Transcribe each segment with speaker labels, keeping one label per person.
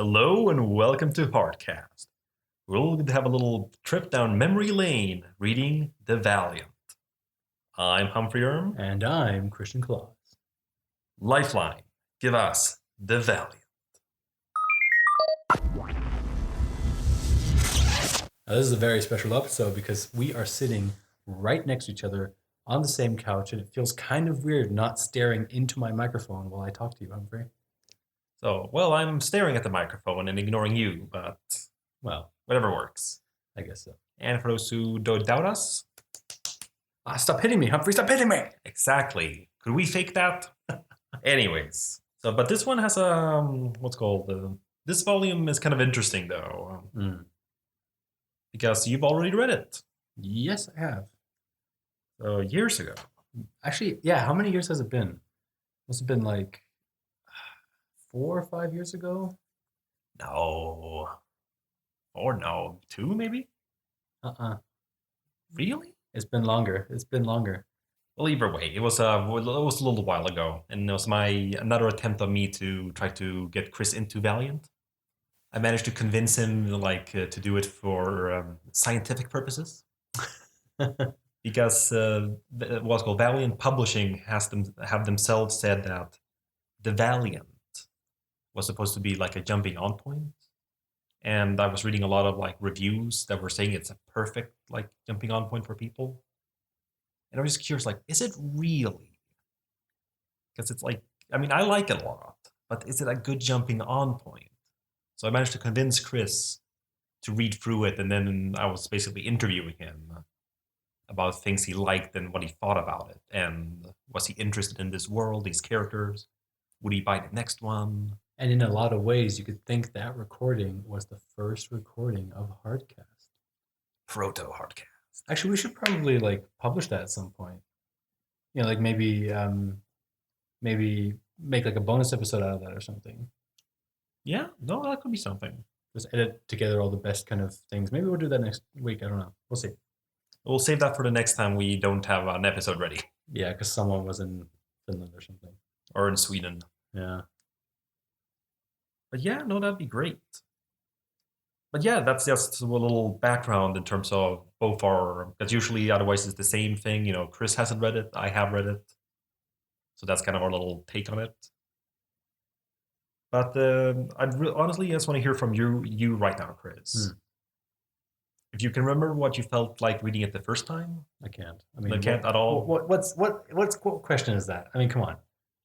Speaker 1: Hello and welcome to Hardcast. We'll have a little trip down memory lane reading The Valiant. I'm Humphrey Erm.
Speaker 2: And I'm Christian Claus.
Speaker 1: Lifeline, give us The Valiant.
Speaker 2: Now, this is a very special episode because we are sitting right next to each other on the same couch, and it feels kind of weird not staring into my microphone while I talk to you, Humphrey.
Speaker 1: So, I'm staring at the microphone and ignoring you, but
Speaker 2: Well,
Speaker 1: whatever works.
Speaker 2: I guess so.
Speaker 1: And for those who don't doubt us,
Speaker 2: Stop hitting me, Humphrey! Stop hitting me!
Speaker 1: exactly. Could we fake that? Anyways, but this one has a this volume is kind of interesting though, because you've already read it.
Speaker 2: Yes, I have.
Speaker 1: Years ago.
Speaker 2: Actually, yeah. How many years has it been? Must have been like 4 or 5 years ago.
Speaker 1: No. Or no, 2 maybe? Really?
Speaker 2: It's been longer. It's been longer.
Speaker 1: Well, either way, it was a little while ago, and it was another attempt on me to try to get Chris into Valiant. I managed to convince him to do it for scientific purposes, because what's called Valiant Publishing have themselves said that the Valiant was supposed to be like a jumping on point. And I was reading a lot of reviews that were saying it's a perfect jumping on point for people. And I was just curious, is it really? Because it's I like it a lot, but is it a good jumping on point? So I managed to convince Chris to read through it, and then I was basically interviewing him about things he liked and what he thought about it. And was he interested in this world, these characters? Would he buy the next one?
Speaker 2: And in a lot of ways, you could think that recording was the first recording of Hardcast.
Speaker 1: Proto Hardcast.
Speaker 2: Actually, we should probably publish that at some point. You know, maybe make a bonus episode out of that or something.
Speaker 1: Yeah, no, that could be something.
Speaker 2: Just edit together all the best kind of things. Maybe we'll do that next week. I don't know. We'll see.
Speaker 1: We'll save that for the next time we don't have an episode ready.
Speaker 2: Yeah, because someone was in Finland or something.
Speaker 1: Or in Sweden.
Speaker 2: Yeah.
Speaker 1: But yeah, no, that'd be great. But yeah, that's just a little background in terms of both because usually otherwise it's the same thing. You know, Chris hasn't read it, I have read it. So that's kind of our little take on it. But honestly, I just want to hear from you right now, Chris. If you can remember what you felt like reading it the first time.
Speaker 2: I can't.
Speaker 1: I can't at all.
Speaker 2: What question is that? I mean, come on.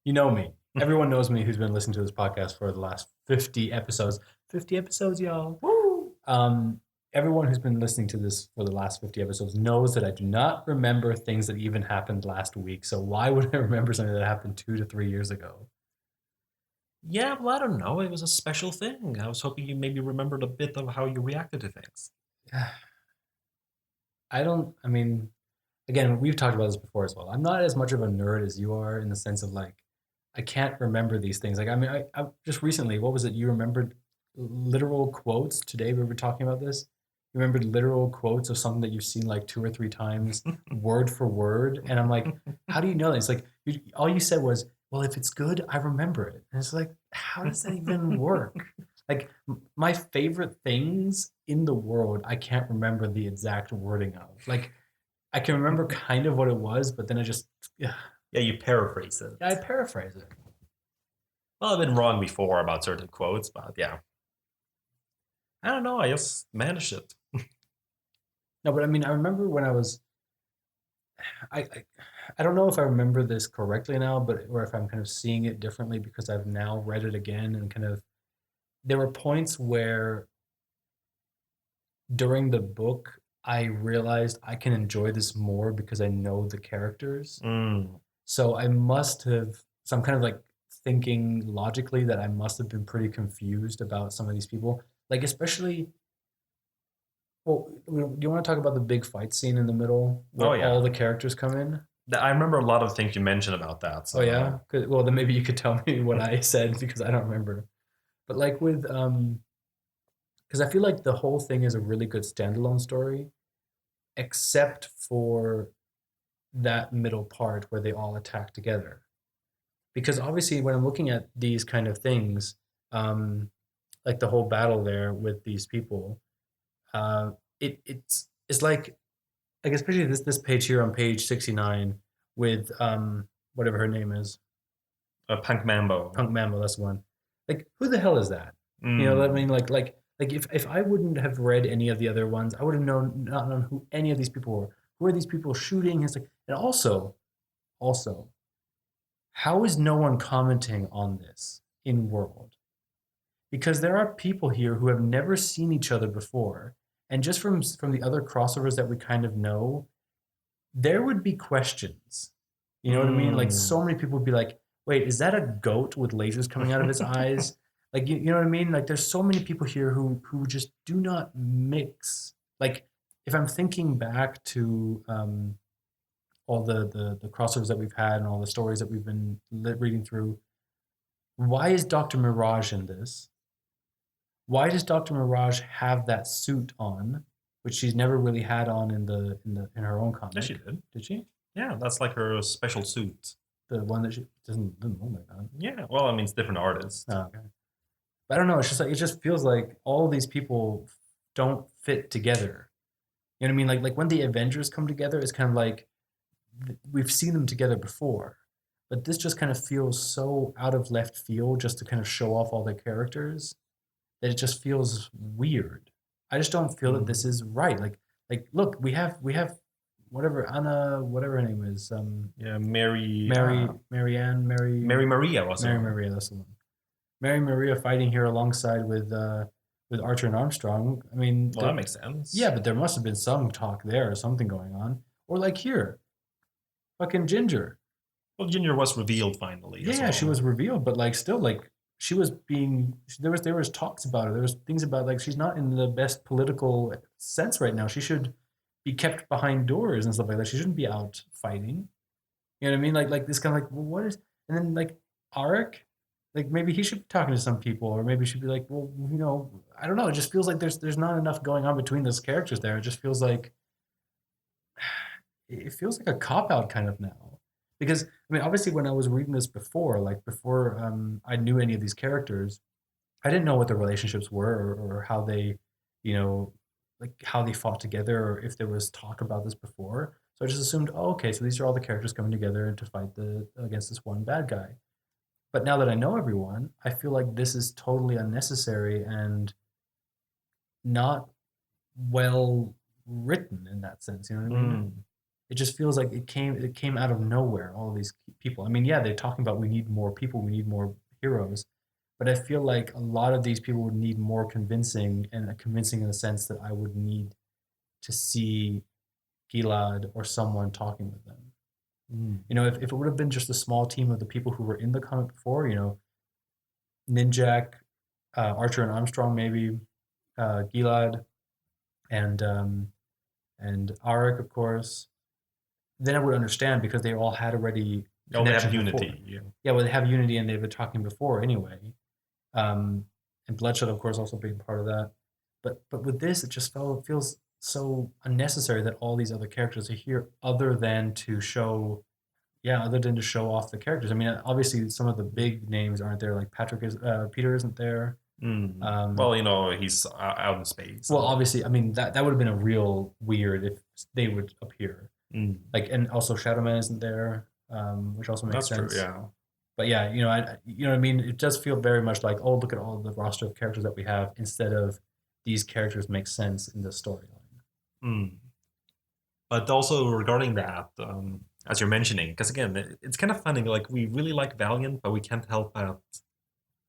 Speaker 2: You know me. Everyone knows me who's been listening to this podcast for the last 50 episodes. 50 episodes, y'all.
Speaker 1: Woo!
Speaker 2: Everyone who's been listening to this for the last 50 episodes knows that I do not remember things that even happened last week. So why would I remember something that happened 2 to 3 years ago?
Speaker 1: Yeah, well, I don't know. It was a special thing. I was hoping you maybe remembered a bit of how you reacted to things.
Speaker 2: Again, we've talked about this before as well. I'm not as much of a nerd as you are in the sense of I can't remember these things. I just recently, what was it? You remembered literal quotes today. We were talking about this. You remembered literal quotes of something that you've seen 2 or 3 times, word for word. And I'm like, how do you know that? It's all you said was, well, if it's good, I remember it. And it's how does that even work? My favorite things in the world, I can't remember the exact wording of. I can remember kind of what it was, but then I just...
Speaker 1: Yeah, you paraphrase it.
Speaker 2: Yeah, I paraphrase it.
Speaker 1: Well, I've been wrong before about certain quotes, but yeah. I don't know. I just managed it.
Speaker 2: No, but I remember when I was... I don't know if I remember this correctly now, or if I'm kind of seeing it differently because I've now read it again and kind of... There were points where during the book, I realized I can enjoy this more because I know the characters. So I'm kind of thinking logically that I must have been pretty confused about some of these people. Especially, well, do you want to talk about the big fight scene in the middle where all the characters come in?
Speaker 1: I remember a lot of things you mentioned about that. So.
Speaker 2: Oh, yeah? Well, then maybe you could tell me what I said because I don't remember. But because I feel like the whole thing is a really good standalone story, except for that middle part where they all attack together. Because obviously when I'm looking at these kind of things, like the whole battle there with these people, uh, it's like especially this page here on page 69 with whatever her name is,
Speaker 1: Punk Mambo.
Speaker 2: Punk Mambo. That's the one. Like, who the hell is that? You know what I mean? Like if I wouldn't have read any of the other ones, I would have not known who any of these people were. Who are these people shooting? It's like, and also, how is no one commenting on this in world? Because there are people here who have never seen each other before, and just from the other crossovers that we kind of know, there would be questions. You know what I mean? Like, so many people would be like, "Wait, is that a goat with lasers coming out of its eyes?" Like, you know what I mean? Like, there's so many people here who just do not mix. Like, if I'm thinking back to all the crossovers that we've had and all the stories that we've been reading through, why is Dr. Mirage in this? Why does Dr. Mirage have that suit on, which she's never really had on in her own comic?
Speaker 1: Yeah, she did.
Speaker 2: Did she?
Speaker 1: Yeah, that's like her special suit.
Speaker 2: The one that she doesn't look like that.
Speaker 1: Yeah, well, I mean, it's different artists.
Speaker 2: Oh, okay. But I don't know. It's just like, it just feels like all these people don't fit together. You know what I mean? Like when the Avengers come together, it's kind of like we've seen them together before, but this just kind of feels so out of left field just to kind of show off all the characters that it just feels weird. I just don't feel that this is right. Like look, we have whatever Anna, whatever her name is,
Speaker 1: Yeah,
Speaker 2: Mary Marianne,
Speaker 1: Mary Maria was
Speaker 2: Mary
Speaker 1: it?
Speaker 2: Maria, that's the one. Mary Maria fighting here alongside with Archer and Armstrong. I mean,
Speaker 1: Well, that makes sense.
Speaker 2: yeah, but there must have been some talk there or something going on. Or like here, fucking Ginger.
Speaker 1: Well, Ginger was revealed finally.
Speaker 2: Yeah, she was revealed, but like still like she was being there was talks about her. There was things about like she's not in the best political sense right now. She should be kept behind doors and stuff like that. She shouldn't be out fighting. You know what I mean? Like this kind of like, well, what is, and then like Arik, like maybe he should be talking to some people, or maybe she should be like, well, you know, I don't know. It just feels like there's not enough going on between those characters there. It just feels like it feels like a cop out kind of now. Because I mean, obviously, when I was reading this before, like before I knew any of these characters, I didn't know what their relationships were, or how they, you know, like how they fought together, or if there was talk about this before. So I just assumed, oh, okay, so these are all the characters coming together to fight the against this one bad guy. But now that I know everyone, I feel like this is totally unnecessary and not well written in that sense. You know what I mean? It just feels like it came out of nowhere. All these people. I mean, yeah, they're talking about we need more people, we need more heroes, but I feel like a lot of these people would need more convincing, and convincing in the sense that I would need to see Gilad or someone talking with them. You know, if it would have been just a small team of the people who were in the comic before, you know, Ninjak, Archer and Armstrong, maybe Gilad, and Arik, of course, then I would understand because they all had already
Speaker 1: Oh, they have
Speaker 2: connection
Speaker 1: unity.
Speaker 2: before.
Speaker 1: Yeah.
Speaker 2: Yeah, well, they have unity and they've been talking before anyway. And Bloodshot, of course, also being part of that. But with this, it just feels so unnecessary that all these other characters are here, other than to show, yeah, other than to show off the characters. I mean, obviously, some of the big names aren't there. Like Peter isn't there.
Speaker 1: Well, you know, he's out in space.
Speaker 2: Well, obviously, I mean that would have been a real weird if they would appear. Like, and also Shadowman isn't there, which also makes
Speaker 1: That's
Speaker 2: sense.
Speaker 1: true. Yeah.
Speaker 2: But yeah, you know, you know what I mean. It does feel very much like, oh, look at all the roster of characters that we have, instead of these characters make sense in the storyline.
Speaker 1: But also regarding that, as you're mentioning, because again, it's kind of funny. Like we really like Valiant, but we can't help but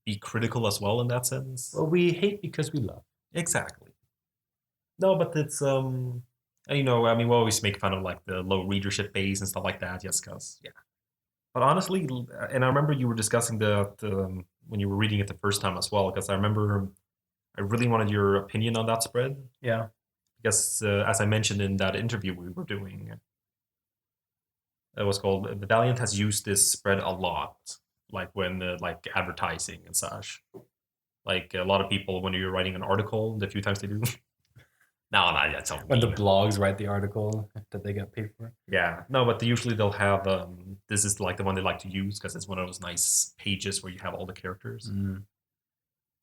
Speaker 1: be critical as well in that sense.
Speaker 2: Well, we hate because we love.
Speaker 1: Exactly. No, but it's you know, I mean, we always make fun of like the low readership base and stuff like that, just because, yeah. But honestly, and I remember you were discussing that when you were reading it the first time as well, because I remember I really wanted your opinion on that spread.
Speaker 2: Yeah.
Speaker 1: Because as I mentioned in that interview we were doing, it was called the Valiant has used this spread a lot, like when like advertising and such. Like a lot of people, when you're writing an article, the few times they do. No, that's not
Speaker 2: When the
Speaker 1: mean.
Speaker 2: blogs write the article that they get paid for.
Speaker 1: Yeah, no, but usually they'll have this is like the one they like to use because it's one of those nice pages where you have all the characters.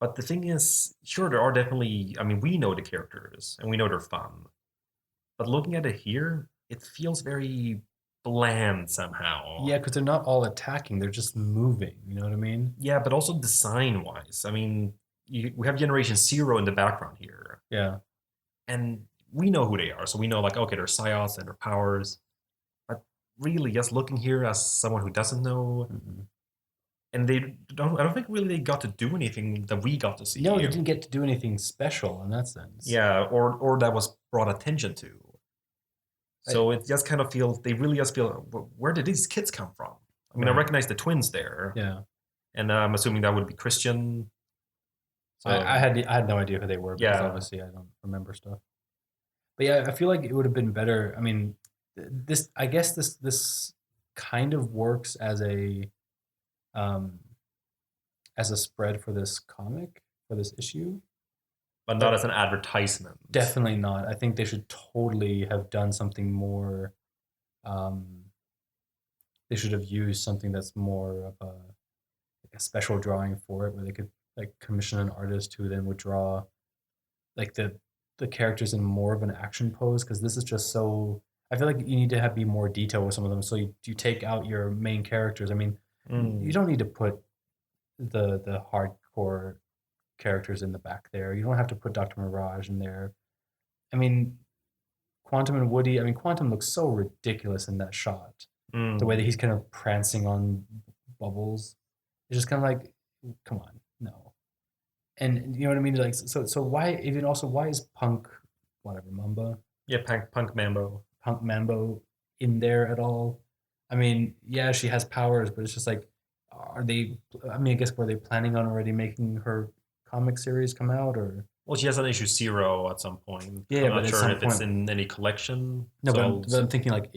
Speaker 1: But the thing is, sure, there are definitely. I mean, we know the characters and we know they're fun. But looking at it here, it feels very bland somehow.
Speaker 2: Yeah, because they're not all attacking; they're just moving. You know what I mean?
Speaker 1: Yeah, but also design wise. I mean, we have Generation Zero in the background here,
Speaker 2: Yeah.
Speaker 1: and we know who they are. So we know, like, okay, they're Psyops and their powers. But really, just looking here as someone who doesn't know,
Speaker 2: Mhm.
Speaker 1: and they don't, I don't think really they got to do anything that we got to
Speaker 2: No, they
Speaker 1: see.
Speaker 2: didn't get to do anything special in that sense.
Speaker 1: Yeah, or that was brought attention to.
Speaker 2: I,
Speaker 1: So it just kind of feels they really just feel where did these kids come from? I mean, I
Speaker 2: right.
Speaker 1: recognize the twins there,
Speaker 2: Yeah.
Speaker 1: and I'm assuming that would be Christian.
Speaker 2: I
Speaker 1: So
Speaker 2: I had no idea who they were because
Speaker 1: yeah,
Speaker 2: obviously I don't remember stuff. But yeah, I feel like it would have been better. I mean, this I guess this kind of works um as a spread for this comic for this issue,
Speaker 1: but not
Speaker 2: but
Speaker 1: as an advertisement.
Speaker 2: definitely not. I think they should totally have done something more. Um, they should have used something that's more of like a special drawing for it, where they could like commission an artist who then would draw like the characters in more of an action pose because this is just so. I feel like you need to have be more detail with some of them. So you take out your main characters. I mean, you
Speaker 1: Mm.
Speaker 2: don't need to put the hardcore characters in the back there. You don't have to put Dr. Mirage in there. I mean, Quantum and Woody. I mean, Quantum looks so ridiculous in that shot. The way that
Speaker 1: Mm.
Speaker 2: he's kind of prancing on bubbles. It's just kind of like, come on, no. And you know what I mean? Like, so why even also why is Punk, whatever Mamba,
Speaker 1: Yeah, punk Mambo.
Speaker 2: Punk Mambo in there at all? I mean, yeah, she has powers, but it's just like, are they? I mean, I guess were they planning on already making her comic series come out or?
Speaker 1: Well, she has an issue zero at some point.
Speaker 2: Yeah,
Speaker 1: I'm
Speaker 2: but
Speaker 1: not
Speaker 2: at
Speaker 1: sure
Speaker 2: some
Speaker 1: if it's
Speaker 2: point,
Speaker 1: in any collection.
Speaker 2: no.
Speaker 1: So,
Speaker 2: But I'm thinking like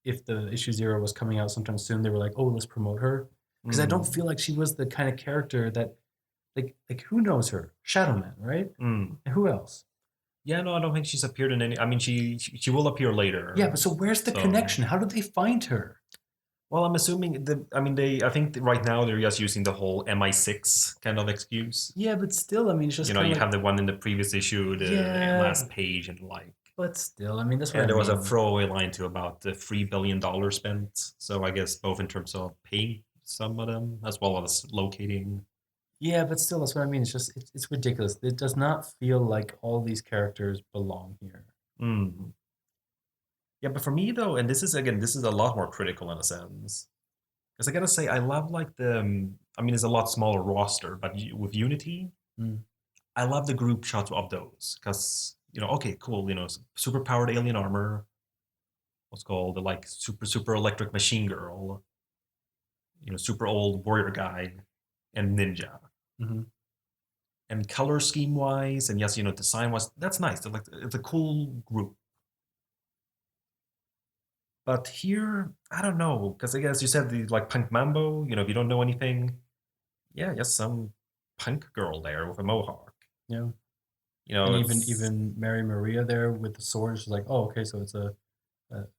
Speaker 2: if the issue zero was coming out sometime soon, they were like, oh, let's promote her because I don't
Speaker 1: mm,
Speaker 2: feel like she was the kind of character that like who knows her? Shadow Man, right?
Speaker 1: mm.
Speaker 2: And who else?
Speaker 1: Yeah, no, I don't think she's appeared in any. I mean, she will appear
Speaker 2: Yeah,
Speaker 1: later.
Speaker 2: but so where's the
Speaker 1: So,
Speaker 2: connection? How did they find her?
Speaker 1: well, I'm assuming the. I mean, they. I think right now they're just using the whole MI6 kind of excuse.
Speaker 2: Yeah, but still, I mean, it's just kind of
Speaker 1: You
Speaker 2: like,
Speaker 1: have the one in the previous issue, the
Speaker 2: yeah,
Speaker 1: last page, and like.
Speaker 2: but still, I mean, that's what I
Speaker 1: And there was a
Speaker 2: mean.
Speaker 1: throwaway line too about the $3 billion spent. So I guess both in terms of paying some of them as well as locating.
Speaker 2: Yeah, but still, that's what I mean. It's just, it's ridiculous. It does not feel like all these characters belong here.
Speaker 1: Mm. Yeah, but for me though, and this is again, this is a lot more critical in a sense. Because I gotta say, I love like the. I mean, it's a lot smaller roster, but with Unity,
Speaker 2: Mm.
Speaker 1: I love the group shots of those. Because okay, cool. Super powered alien armor. What's called the like super electric machine girl. Super old warrior guy, and ninja.
Speaker 2: Hmm.
Speaker 1: And color scheme wise, and yes, design wise, that's nice. It's a cool group. But here, I don't know, because I guess you said the like punk mambo. If you don't know anything, yeah, just some punk girl there with a mohawk.
Speaker 2: Yeah. And
Speaker 1: It's
Speaker 2: even Mary Maria there with the sword, she's like, oh, okay, so it's a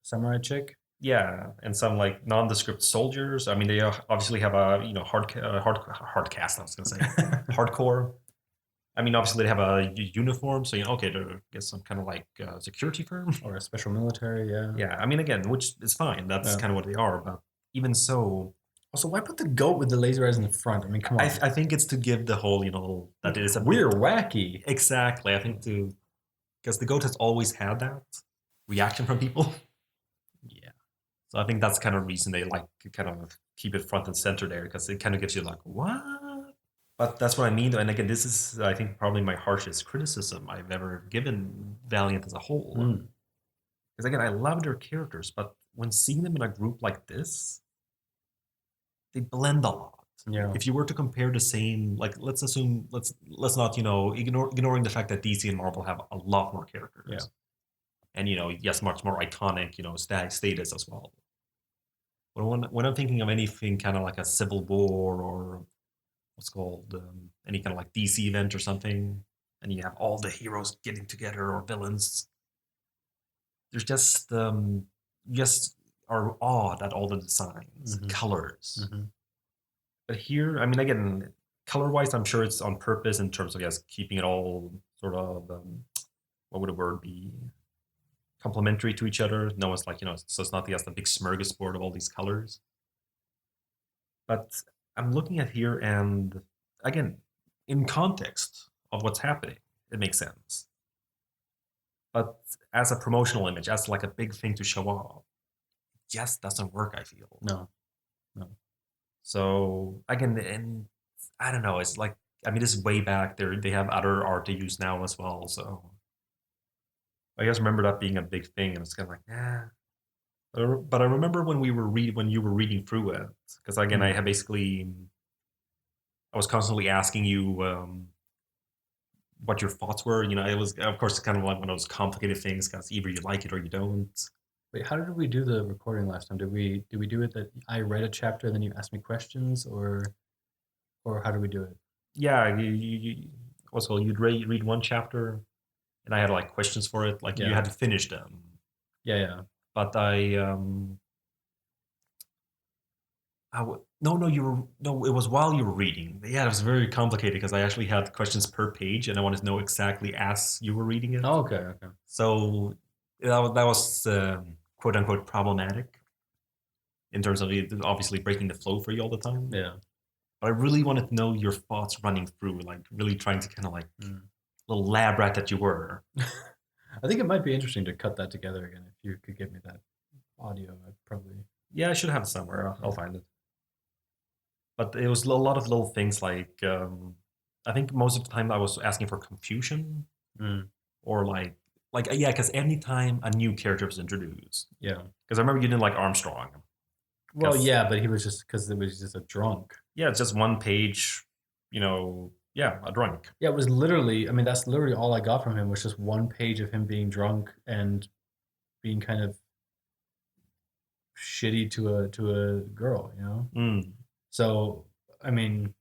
Speaker 2: samurai chick.
Speaker 1: yeah, and some like nondescript soldiers. I mean, they obviously have a hard cast. I was gonna say hardcore. I mean, obviously they have a uniform, so okay, they're I guess some kind of like security firm.
Speaker 2: Or a special military, yeah.
Speaker 1: Yeah, I mean, again, which is fine. That's
Speaker 2: Yeah.
Speaker 1: kind of what they are. But even so,
Speaker 2: Also, why put the goat with the laser eyes in the front? I mean, come on.
Speaker 1: I think it's to give the whole, that it is a
Speaker 2: We're
Speaker 1: bit
Speaker 2: wacky.
Speaker 1: exactly. I think because the goat has always had that reaction from people.
Speaker 2: Yeah.
Speaker 1: So I think that's kind of reason they like to kind of keep it front and center there because it kind of gives you like what. But that's what I mean. And again, this is I think probably my harshest criticism I've ever given Valiant as a whole.
Speaker 2: Mm.
Speaker 1: Because again, I love their characters, but when seeing them in a group like this, they blend a lot.
Speaker 2: Yeah.
Speaker 1: If you were to compare the same, like let's assume let's not ignoring the fact that DC and Marvel have a lot more characters,
Speaker 2: Yeah.
Speaker 1: and yes, much more iconic status as well. But when I'm thinking of anything kind of like a Civil War or what's called any kind of like DC event or something, and you have all the heroes getting together or villains, there's just are awed at all the designs,
Speaker 2: Hmm.
Speaker 1: colors.
Speaker 2: Hmm.
Speaker 1: But here, I mean, again, color-wise, I'm sure it's on purpose in terms of, yes, keeping it all sort of what would a word be? Complementary to each other. No one's like, so it's not the big smorgasbord of all these colors. But I'm looking at here, and again, in context of what's happening, it makes sense. But as a promotional image, as like a big thing to show off, it just doesn't work, I feel.
Speaker 2: No, no.
Speaker 1: So again, and I don't know, it's like, I mean, this is way back there. They have other art they use now as well. So I just remember that being a big thing, and it's kind of like, nah. But I remember when when you were reading through it, because again, I was constantly asking you what your thoughts were. It was, of course, kind of like one of those complicated things, because either you like it or you don't.
Speaker 2: Wait, how did we do the recording last time? Did we do it that I read a chapter and then you asked me questions, or how did we do it?
Speaker 1: Yeah, also you'd read one chapter, and I had like questions for it. Like you
Speaker 2: Yeah.
Speaker 1: had to finish them,
Speaker 2: Yeah, yeah.
Speaker 1: but no, no, it was while you were reading. Yeah, it was very complicated because I actually had questions per page, and I wanted to know exactly as you were reading it.
Speaker 2: Oh, okay, okay.
Speaker 1: So that was quote unquote problematic in terms of it obviously breaking the flow for you all the time.
Speaker 2: Yeah.
Speaker 1: But I really wanted to know your thoughts running through, like really trying to kind of like little lab rat that you were.
Speaker 2: I think it might be interesting to cut that together again. If you could give me that audio, I'd probably.
Speaker 1: Yeah, I should have it somewhere. I'll find it. But it was a lot of little things like I think most of the time I was asking for confusion
Speaker 2: Mm,
Speaker 1: or like yeah, because anytime a new character was introduced,
Speaker 2: yeah.
Speaker 1: because I remember you didn't like Armstrong.
Speaker 2: Well, yeah, but he was just because it was just a drunk.
Speaker 1: Yeah, it's just one page, yeah, a drunk.
Speaker 2: Yeah, it was literally. I mean, that's literally all I got from him was just one page of him being drunk and being kind of shitty to a girl.
Speaker 1: Mm.
Speaker 2: So I mean,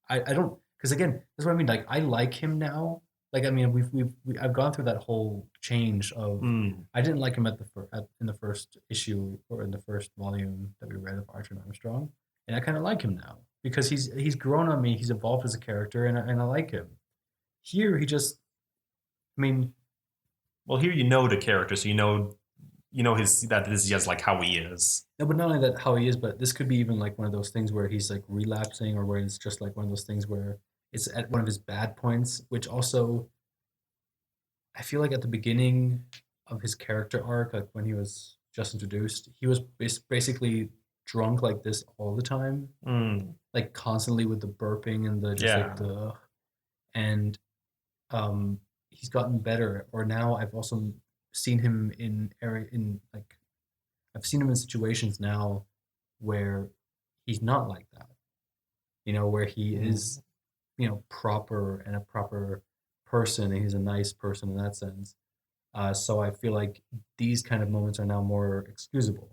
Speaker 2: I don't because again, that's what I mean. Like I like him now. Like I mean, I've gone through that whole change of.
Speaker 1: Mm.
Speaker 2: I didn't like him in the first issue or in the first volume that we read of Archer and Armstrong, and I kind of like him now because he's grown on me. He's evolved as a character, and I like him. Here, he just. I mean,
Speaker 1: Well, here you know the character, so you know his that this is just like how he is.
Speaker 2: no, but not only that how he is, but this could be even like one of those things where he's like relapsing, or where it's just like one of those things where it's at one of his bad points, which also I feel like at the beginning of his character arc, like when he was just introduced, he was basically drunk like this all the time,
Speaker 1: Mm.
Speaker 2: like constantly with the burping and the just like
Speaker 1: Yeah.
Speaker 2: the and um he's gotten better. Or now I've also seen him in area in like I've seen him in situations now where he's not like that. Where he
Speaker 1: Mm.
Speaker 2: is, proper and a proper person, and he's a nice person in that sense. So I feel like these kind of moments are now more excusable.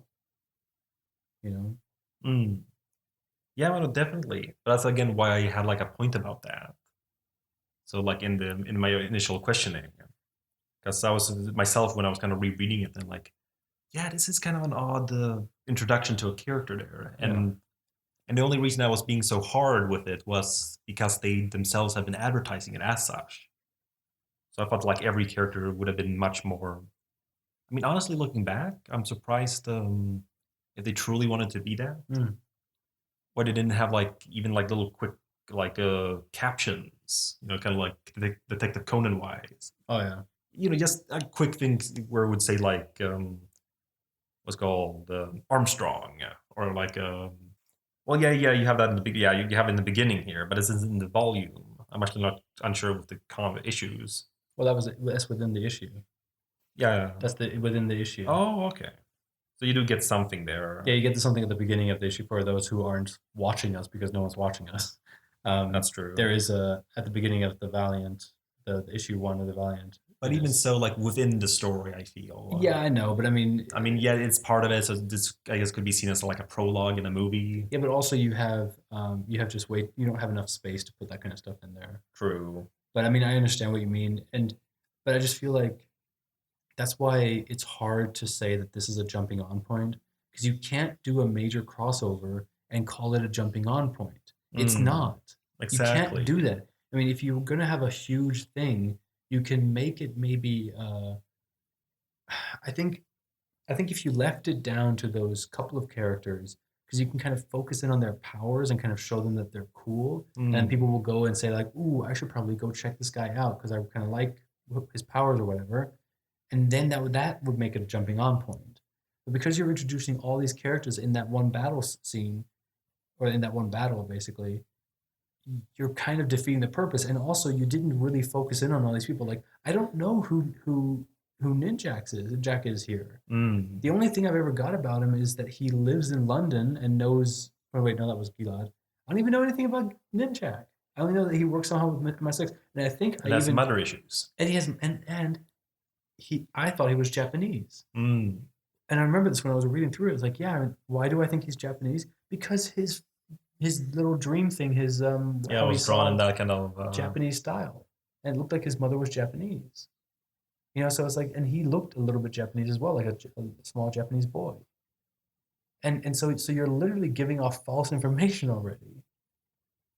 Speaker 2: You know?
Speaker 1: Mm. Yeah, well, definitely. But that's again why I had like a point about that. So like in my initial questioning, because I was myself when I was kind of rereading it, and like, yeah, this is kind of an odd introduction to a character there,
Speaker 2: Yeah.
Speaker 1: and the only reason I was being so hard with it was because they themselves have been advertising it as such. So I felt like every character would have been much more. I mean, honestly, looking back, I'm surprised if they truly wanted to be that.
Speaker 2: Mm.
Speaker 1: Why they didn't have like even like little quick like captions, kind of like Detective Conan wise.
Speaker 2: Oh yeah.
Speaker 1: Just a quick thing where it would say like what's called Armstrong or like well yeah you have that in the yeah you have it in the beginning here, but it's in the volume. I'm actually not unsure with the issues.
Speaker 2: Well, that's within the issue.
Speaker 1: Yeah.
Speaker 2: That's the within the issue.
Speaker 1: Oh, okay. So you do get something there.
Speaker 2: Yeah, you get to something at the beginning of the issue for those who aren't watching us because no one's watching us.
Speaker 1: That's true.
Speaker 2: There is at the beginning of the Valiant, the issue 1 of the Valiant.
Speaker 1: But even so, like within the story, I feel.
Speaker 2: Yeah, I know, but I mean,
Speaker 1: yeah, it's part of it. So this, I guess, could be seen as like a prologue in a movie.
Speaker 2: yeah, but also you have just wait. You don't have enough space to put that kind of stuff in there.
Speaker 1: True.
Speaker 2: But I mean, I understand what you mean, but I just feel like that's why it's hard to say that this is a jumping on point, because you can't do a major crossover and call it a jumping on point. It's not. You can't
Speaker 1: Exactly.
Speaker 2: do that. I mean, if you're gonna have a huge thing, you can make it maybe. I think I think if you left it down to those couple of characters, because you can kind of focus in on their powers and kind of show them that they're cool, and
Speaker 1: Mm.
Speaker 2: people will go and say like, "Ooh, I should probably go check this guy out because I kind of like his powers or whatever," and then that would make it a jumping on point. But because you're introducing all these characters in that one battle scene or in that one battle, basically, you're kind of defeating the purpose. And also, you didn't really focus in on all these people. Like, I don't know who Jack is here.
Speaker 1: Mm.
Speaker 2: The only thing I've ever got about him is that he lives in London and knows. Oh wait, no, that was Gilad. I don't even know anything about Ninjak. I only know that he works somehow with my six, and I think I
Speaker 1: And has some
Speaker 2: even
Speaker 1: other issues.
Speaker 2: and he has and he. I thought he was Japanese,
Speaker 1: Mm.
Speaker 2: and I remember this when I was reading through it. It was like, yeah, I mean, why do I think he's Japanese? Because his little dream thing, his
Speaker 1: Yeah, it
Speaker 2: how he
Speaker 1: was drawn in
Speaker 2: saw
Speaker 1: that kind of.
Speaker 2: Japanese style, and it looked like his mother was Japanese. So it's like, and he looked a little bit Japanese as well, like a small Japanese boy. And so you're literally giving off false information already.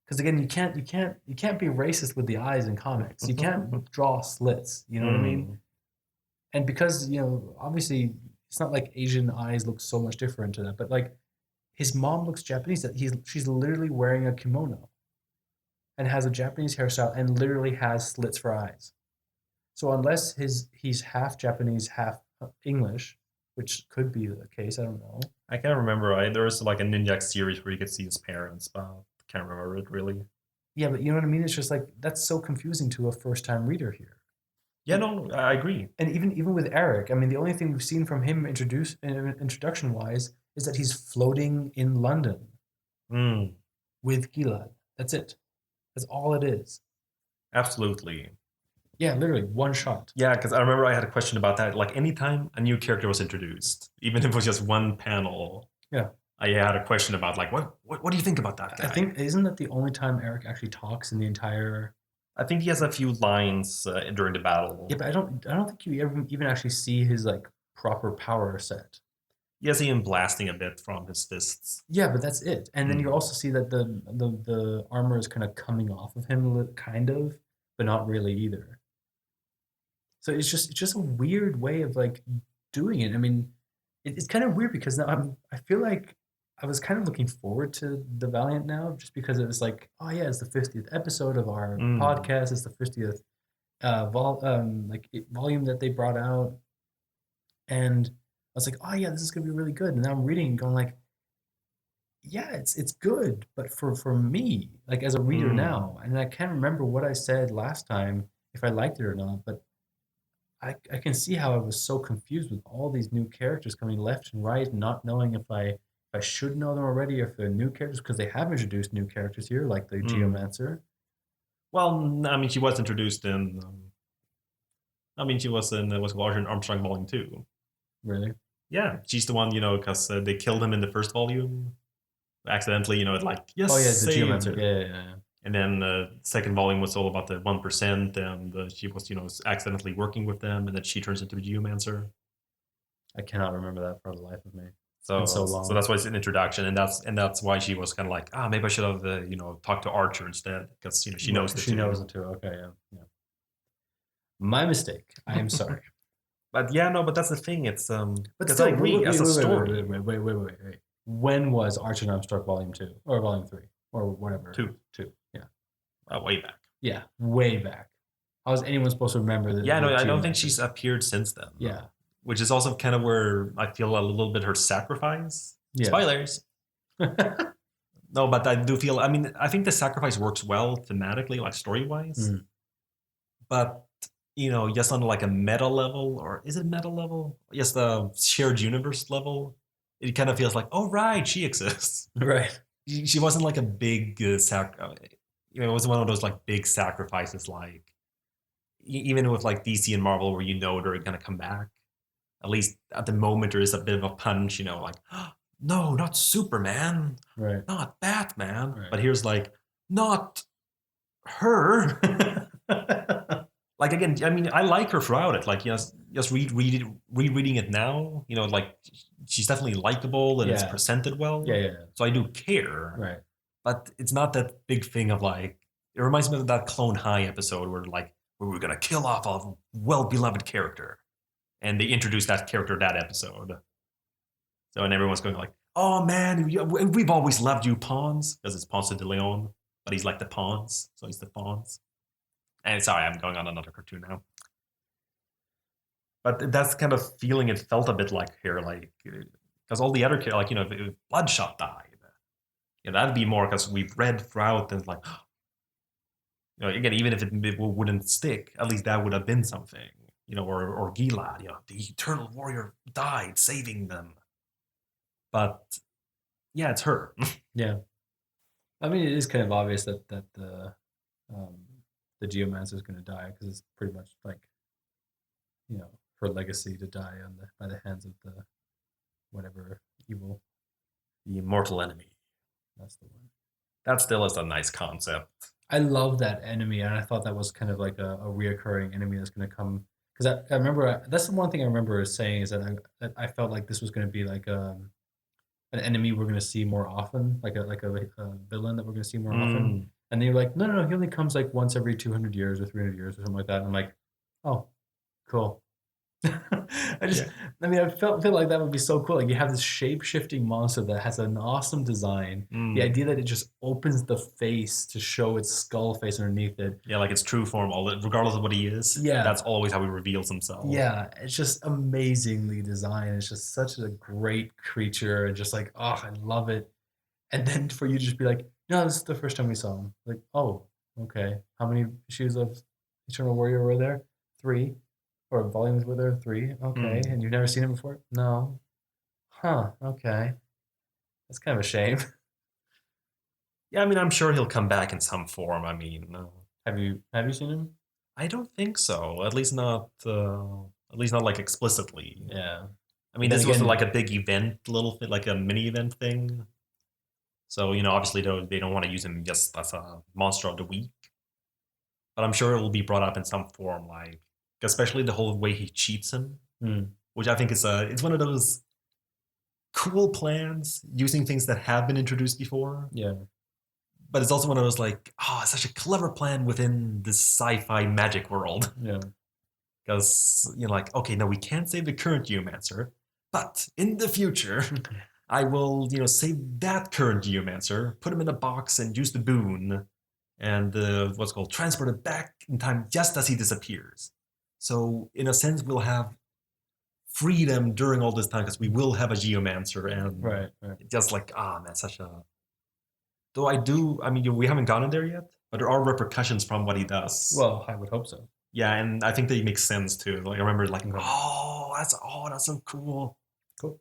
Speaker 2: Because again, you can't be racist with the eyes in comics. You can't draw slits. You know what I mean?
Speaker 1: Mm.
Speaker 2: And because obviously, it's not like Asian eyes look so much different to that, but like his mom looks Japanese. That she's literally wearing a kimono and has a Japanese hairstyle and literally has slits for eyes. So unless he's half Japanese, half English, which could be the case, I don't know.
Speaker 1: I can't remember. There was like a Ninjak series where you could see his parents, but I can't remember it really.
Speaker 2: Yeah, but you know what I mean? It's just like that's so confusing to a first-time reader here.
Speaker 1: Yeah, no, I agree.
Speaker 2: And even with Eric, I mean, the only thing we've seen from him introduction-wise is that he's floating in London
Speaker 1: Mm.
Speaker 2: with Gilad. That's it. That's all it is.
Speaker 1: Absolutely.
Speaker 2: Yeah, literally one shot.
Speaker 1: Yeah, because I remember I had a question about that. Like anytime a new character was introduced, even if it was just one panel,
Speaker 2: Yeah.
Speaker 1: I had a question about like what do you think about that guy?
Speaker 2: I think isn't that the only time Eric actually talks in the entire.
Speaker 1: I think he has a few lines during the battle.
Speaker 2: Yeah, but I don't think you ever even actually see his like proper power set.
Speaker 1: You see him blasting a bit from his fists.
Speaker 2: Yeah, but that's it. And then you
Speaker 1: Mm.
Speaker 2: also see that the armor is kind of coming off of him, kind of, but not really either. So it's just a weird way of like doing it. I mean, it's kind of weird because now I feel like I was kind of looking forward to the Valiant now, just because it was like, oh yeah, it's the 50th episode of our
Speaker 1: Mm.
Speaker 2: podcast. It's the 50th volume that they brought out, and I was like, oh yeah, this is gonna be really good. And now I'm reading, and going like, yeah, it's good, but for me, like as a reader
Speaker 1: Mm.
Speaker 2: now, and I can't remember what I said last time if I liked it or not, but I can see how I was so confused with all these new characters coming left and right, and not knowing if I should know them already, or if they're new characters, because they have introduced new characters here, like the
Speaker 1: Mm.
Speaker 2: Geomancer.
Speaker 1: Well, I mean, she was introduced in. I mean, she was in was Larger Armstrong Volume 2.
Speaker 2: Really?
Speaker 1: Yeah, she's the one, because they killed him in the first volume accidentally. Like yes,
Speaker 2: Oh yeah, the
Speaker 1: saved
Speaker 2: Geomancer.
Speaker 1: her.
Speaker 2: Yeah.
Speaker 1: And then second volume was all about the 1%, and she was, accidentally working with them, and then she turns into a geomancer.
Speaker 2: I cannot remember that for the life of me. It's
Speaker 1: So,
Speaker 2: been so
Speaker 1: so
Speaker 2: long.
Speaker 1: that's why it's an introduction, and that's why she was kind of like, maybe I should have, talked to Archer instead, because she knows the
Speaker 2: She
Speaker 1: two.
Speaker 2: knows it too. Okay, yeah. My mistake. I am sorry.
Speaker 1: But yeah, no, but that's the thing. It's
Speaker 2: But
Speaker 1: because
Speaker 2: still,
Speaker 1: I agree as a story.
Speaker 2: wait. When was Archer and Armstrong Volume 2 or Volume 3 or whatever?
Speaker 1: 2.
Speaker 2: 2. Yeah.
Speaker 1: Way back.
Speaker 2: Yeah, way back. How is anyone supposed to remember that?
Speaker 1: Yeah, no, I don't think she's appeared since then.
Speaker 2: Yeah.
Speaker 1: Which is also kind of where I feel a little bit her sacrifice.
Speaker 2: Yeah.
Speaker 1: Spoilers. No, but I do feel. I mean, I think the sacrifice works well thematically, like story wise.
Speaker 2: Mm.
Speaker 1: But just on like a meta level, or is it meta level? Yes, the shared universe level. It kind of feels like, oh right, she exists.
Speaker 2: Right.
Speaker 1: She wasn't like a big it wasn't one of those like big sacrifices, like even with like DC and Marvel, where they're gonna come back. At least at the moment, there is a bit of a punch, like, no, not Superman,
Speaker 2: Right.
Speaker 1: not Batman.
Speaker 2: Right.
Speaker 1: But here's like, not her. Like again, I mean, I like her throughout it. Like, just rereading it now, like she's definitely likable and it's
Speaker 2: Yeah.
Speaker 1: presented well.
Speaker 2: Yeah.
Speaker 1: So I do care.
Speaker 2: Right.
Speaker 1: but it's not that big thing of like. It reminds me of that Clone High episode where we're gonna kill off a well beloved character, and they introduced that character that episode. So and everyone's going like, "Oh man, we've always loved you, Pawns," because it's Ponce de Leon, but he's like the Pawns, so he's the Pawns. And sorry, I'm going on another cartoon now. But that's kind of feeling it felt a bit like here, like because all the other characters, like if Bloodshot died, that'd be more because we've read throughout and like, again, even if it wouldn't stick, at least that would have been something, or Gilad, the Eternal Warrior died saving them, but yeah, it's her.
Speaker 2: Yeah. I mean, it is kind of obvious that the Geomancer is going to die because it's pretty much like, her legacy to die by the hands of the whatever evil.
Speaker 1: The immortal enemy.
Speaker 2: That's the one.
Speaker 1: That still is a nice concept.
Speaker 2: I love that enemy, and I thought that was kind of like a reoccurring enemy that's going to come. Because I remember that's the one thing I remember saying is that I felt like this was going to be like an enemy we're going to see more often, like a villain that we're going to see more often. And they were like, no, he only comes like once every 200 years or 300 years or something like that. And I'm like, oh, cool. I mean, I feel like that would be so cool. Like you have this shape-shifting monster that has an awesome design. The idea that it just opens the face to show its skull face underneath it.
Speaker 1: Yeah, like its true form, regardless of what he is.
Speaker 2: Yeah,
Speaker 1: that's always how he reveals himself.
Speaker 2: Yeah, it's just amazingly designed. It's just such a great creature, and just like, oh, I love it. And then for you to just be like, no, this is the first time we saw him. Like, oh, okay. How many issues of Eternal Warrior were there? 3. Or volumes were there? 3. Okay. And you've never seen him before? No. Huh. Okay. That's kind of a shame.
Speaker 1: Yeah, I mean, I'm sure he'll come back in some form. I mean,
Speaker 2: Have you seen him?
Speaker 1: I don't think so. At least not like explicitly.
Speaker 2: Yeah.
Speaker 1: I mean, this was like a big event, like a mini event thing. So obviously they don't want to use him just as a monster of the week. But I'm sure it will be brought up in some form, like especially the whole way he cheats him, which I think it's one of those cool plans using things that have been introduced before.
Speaker 2: Yeah.
Speaker 1: But it's also one of those like, oh, it's such a clever plan within this sci-fi magic world.
Speaker 2: Yeah.
Speaker 1: Because like, okay, no, we can't save the current Geomancer, but in the future, I will save that current Geomancer, put him in a box, and use the boon, and what's called transport it back in time just as he disappears. So in a sense, we'll have freedom during all this time because we will have a Geomancer, and
Speaker 2: right.
Speaker 1: Just like man, such a. Though I mean, we haven't gotten there yet, but there are repercussions from what he does.
Speaker 2: Well, I would hope so.
Speaker 1: Yeah, and I think they make sense too. Like I remember, like, that's so cool.
Speaker 2: Cool.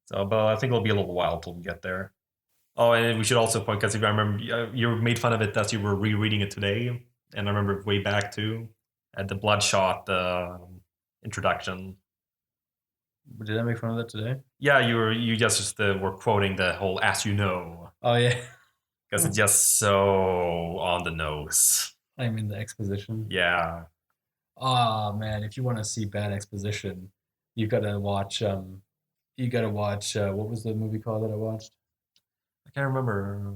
Speaker 1: So, but I think it'll be a little while till we get there. Oh, and we should also point because I remember you made fun of it as you were rereading it today, and I remember way back too at the Bloodshot introduction.
Speaker 2: Did I make fun of that today?
Speaker 1: Yeah, you just were quoting the whole "as you know."
Speaker 2: Oh yeah,
Speaker 1: because it's just so on the nose.
Speaker 2: I mean the exposition.
Speaker 1: Yeah.
Speaker 2: Oh man, if you want to see bad exposition, you gotta watch. What was the movie called that I watched?
Speaker 1: I can't remember.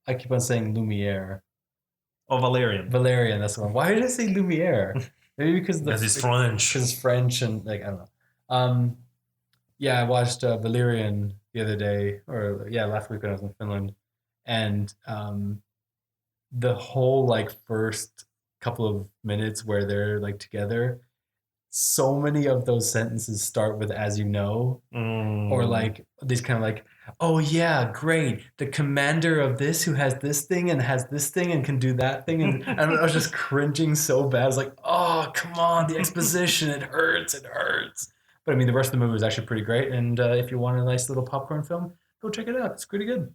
Speaker 2: I keep on saying Lumiere.
Speaker 1: Oh, Valerian.
Speaker 2: Valerian, that's the one. Why did I say Lumiere? Maybe because
Speaker 1: he's French.
Speaker 2: Because French and like I don't know. Yeah, I watched Valerian the other day, or last week when I was in Finland, and the whole like first couple of minutes where they're like together, so many of those sentences start with "as you know," or like these kind of like, "Oh yeah, great, the commander of this who has this thing and has this thing and can do that thing," and I was just cringing so bad. I was like, "Oh come on, the exposition, it hurts." But I mean, the rest of the movie was actually pretty great, and if you want a nice little popcorn film, go check it out. It's pretty good.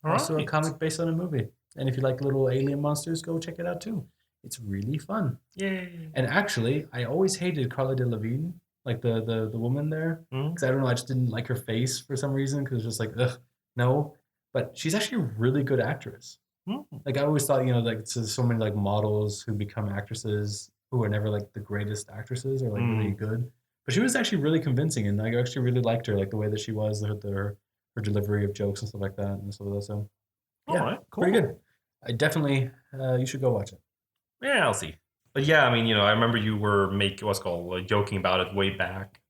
Speaker 2: Also a comic based on a movie, and if you like little alien monsters, go check it out too. It's really fun.
Speaker 1: Yay.
Speaker 2: And actually, I always hated Carla Delevingne, like the woman there. Because I don't know, I just didn't like her face for some reason. Because it's just like, ugh, no. But she's actually a really good actress. Like I always thought, like so many like models who become actresses who are never like the greatest actresses or like really good. But she was actually really convincing, and I actually really liked her, like the way that she was, her delivery of jokes and stuff like that, and stuff like that. So
Speaker 1: All right, cool.
Speaker 2: pretty good. I definitely, you should go watch it.
Speaker 1: Yeah, I'll see. But yeah, I mean, I remember you were joking about it way back.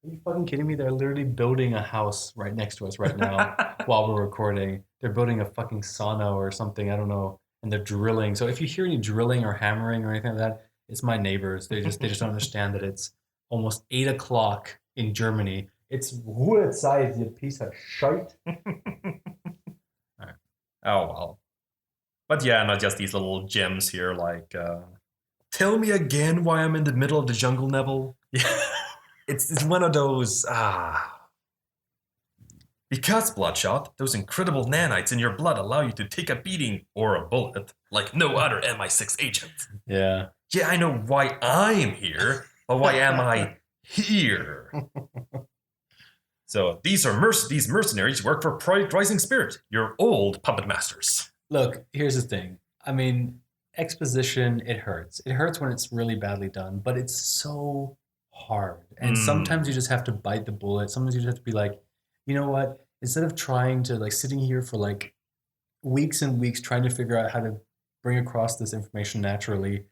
Speaker 2: Are you fucking kidding me? They're literally building a house right next to us right now while we're recording. They're building a fucking sauna or something. I don't know. And they're drilling. So if you hear any drilling or hammering or anything like that, it's my neighbors. They just don't understand that it's almost 8 o'clock in Germany. It's Uhrzeit, you piece of shite.
Speaker 1: Right. Oh well. But yeah, not just these little gems here, like tell me again why I'm in the middle of the jungle, Neville.
Speaker 2: Yeah.
Speaker 1: It's one of those because, Bloodshot, those incredible nanites in your blood allow you to take a beating or a bullet like no other MI6 agent.
Speaker 2: Yeah.
Speaker 1: Yeah, I know why I'm here, but why am I here? So these mercenaries work for Project Rising Spirit, your old puppet masters.
Speaker 2: Look, here's the thing. I mean, exposition, it hurts. It hurts when it's really badly done, but it's so hard. And sometimes you just have to bite the bullet. Sometimes you just have to be like, you know what? Instead of trying to like sitting here for like weeks and weeks trying to figure out how to bring across this information naturally,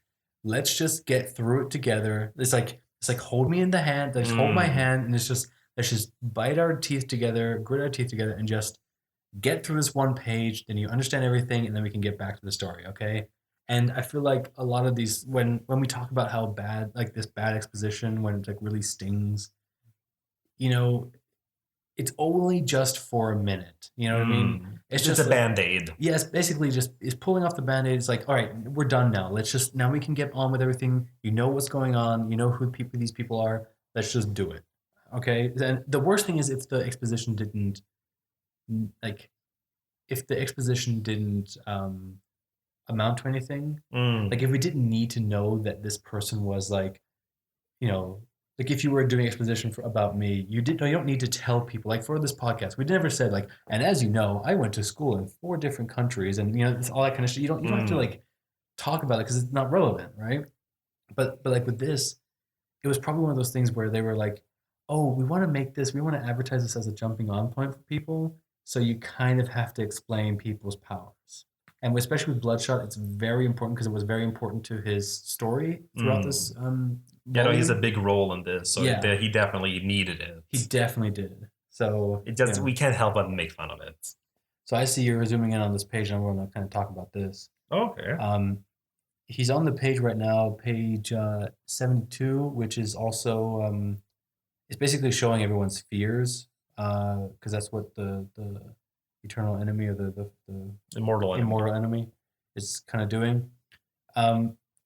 Speaker 2: let's just get through it together. It's like hold me in the hand, like hold my hand, and let's just bite our teeth together, grit our teeth together, and just get through this one page. Then you understand everything, and then we can get back to the story. Okay. And I feel like a lot of these, when we talk about how bad, like this bad exposition, when it like really stings, you know, it's only just for a minute. You know what I mean?
Speaker 1: It's just a band-aid.
Speaker 2: Yes, basically just is pulling off the band-aid. It's like, all right, we're done now. Now we can get on with everything. You know what's going on. You know who these people are. Let's just do it. Okay. And the worst thing is if the exposition didn't like, if the exposition didn't amount to anything. Like if we didn't need to know that this person was like, like if you were doing exposition about me, you don't need to tell people. Like for this podcast, we never said like, and as you know, I went to school in 4 different countries, and it's all that kind of shit. You don't have to like talk about it because it's not relevant, right? But like with this, it was probably one of those things where they were like, oh, we want to make this, we want to advertise this as a jumping on point for people. So you kind of have to explain people's powers. And especially with Bloodshot, it's very important because it was very important to his story throughout this.
Speaker 1: Yeah, no, he has a big role in this, so
Speaker 2: Yeah.
Speaker 1: he definitely needed it.
Speaker 2: He definitely did. So
Speaker 1: we can't help but make fun of it.
Speaker 2: So I see you're zooming in on this page, and I want to kind of talk about this.
Speaker 1: Okay.
Speaker 2: He's on the page right now, page 72, which is also it's basically showing everyone's fears, because that's what the eternal enemy or the
Speaker 1: immortal
Speaker 2: enemy is kind of doing.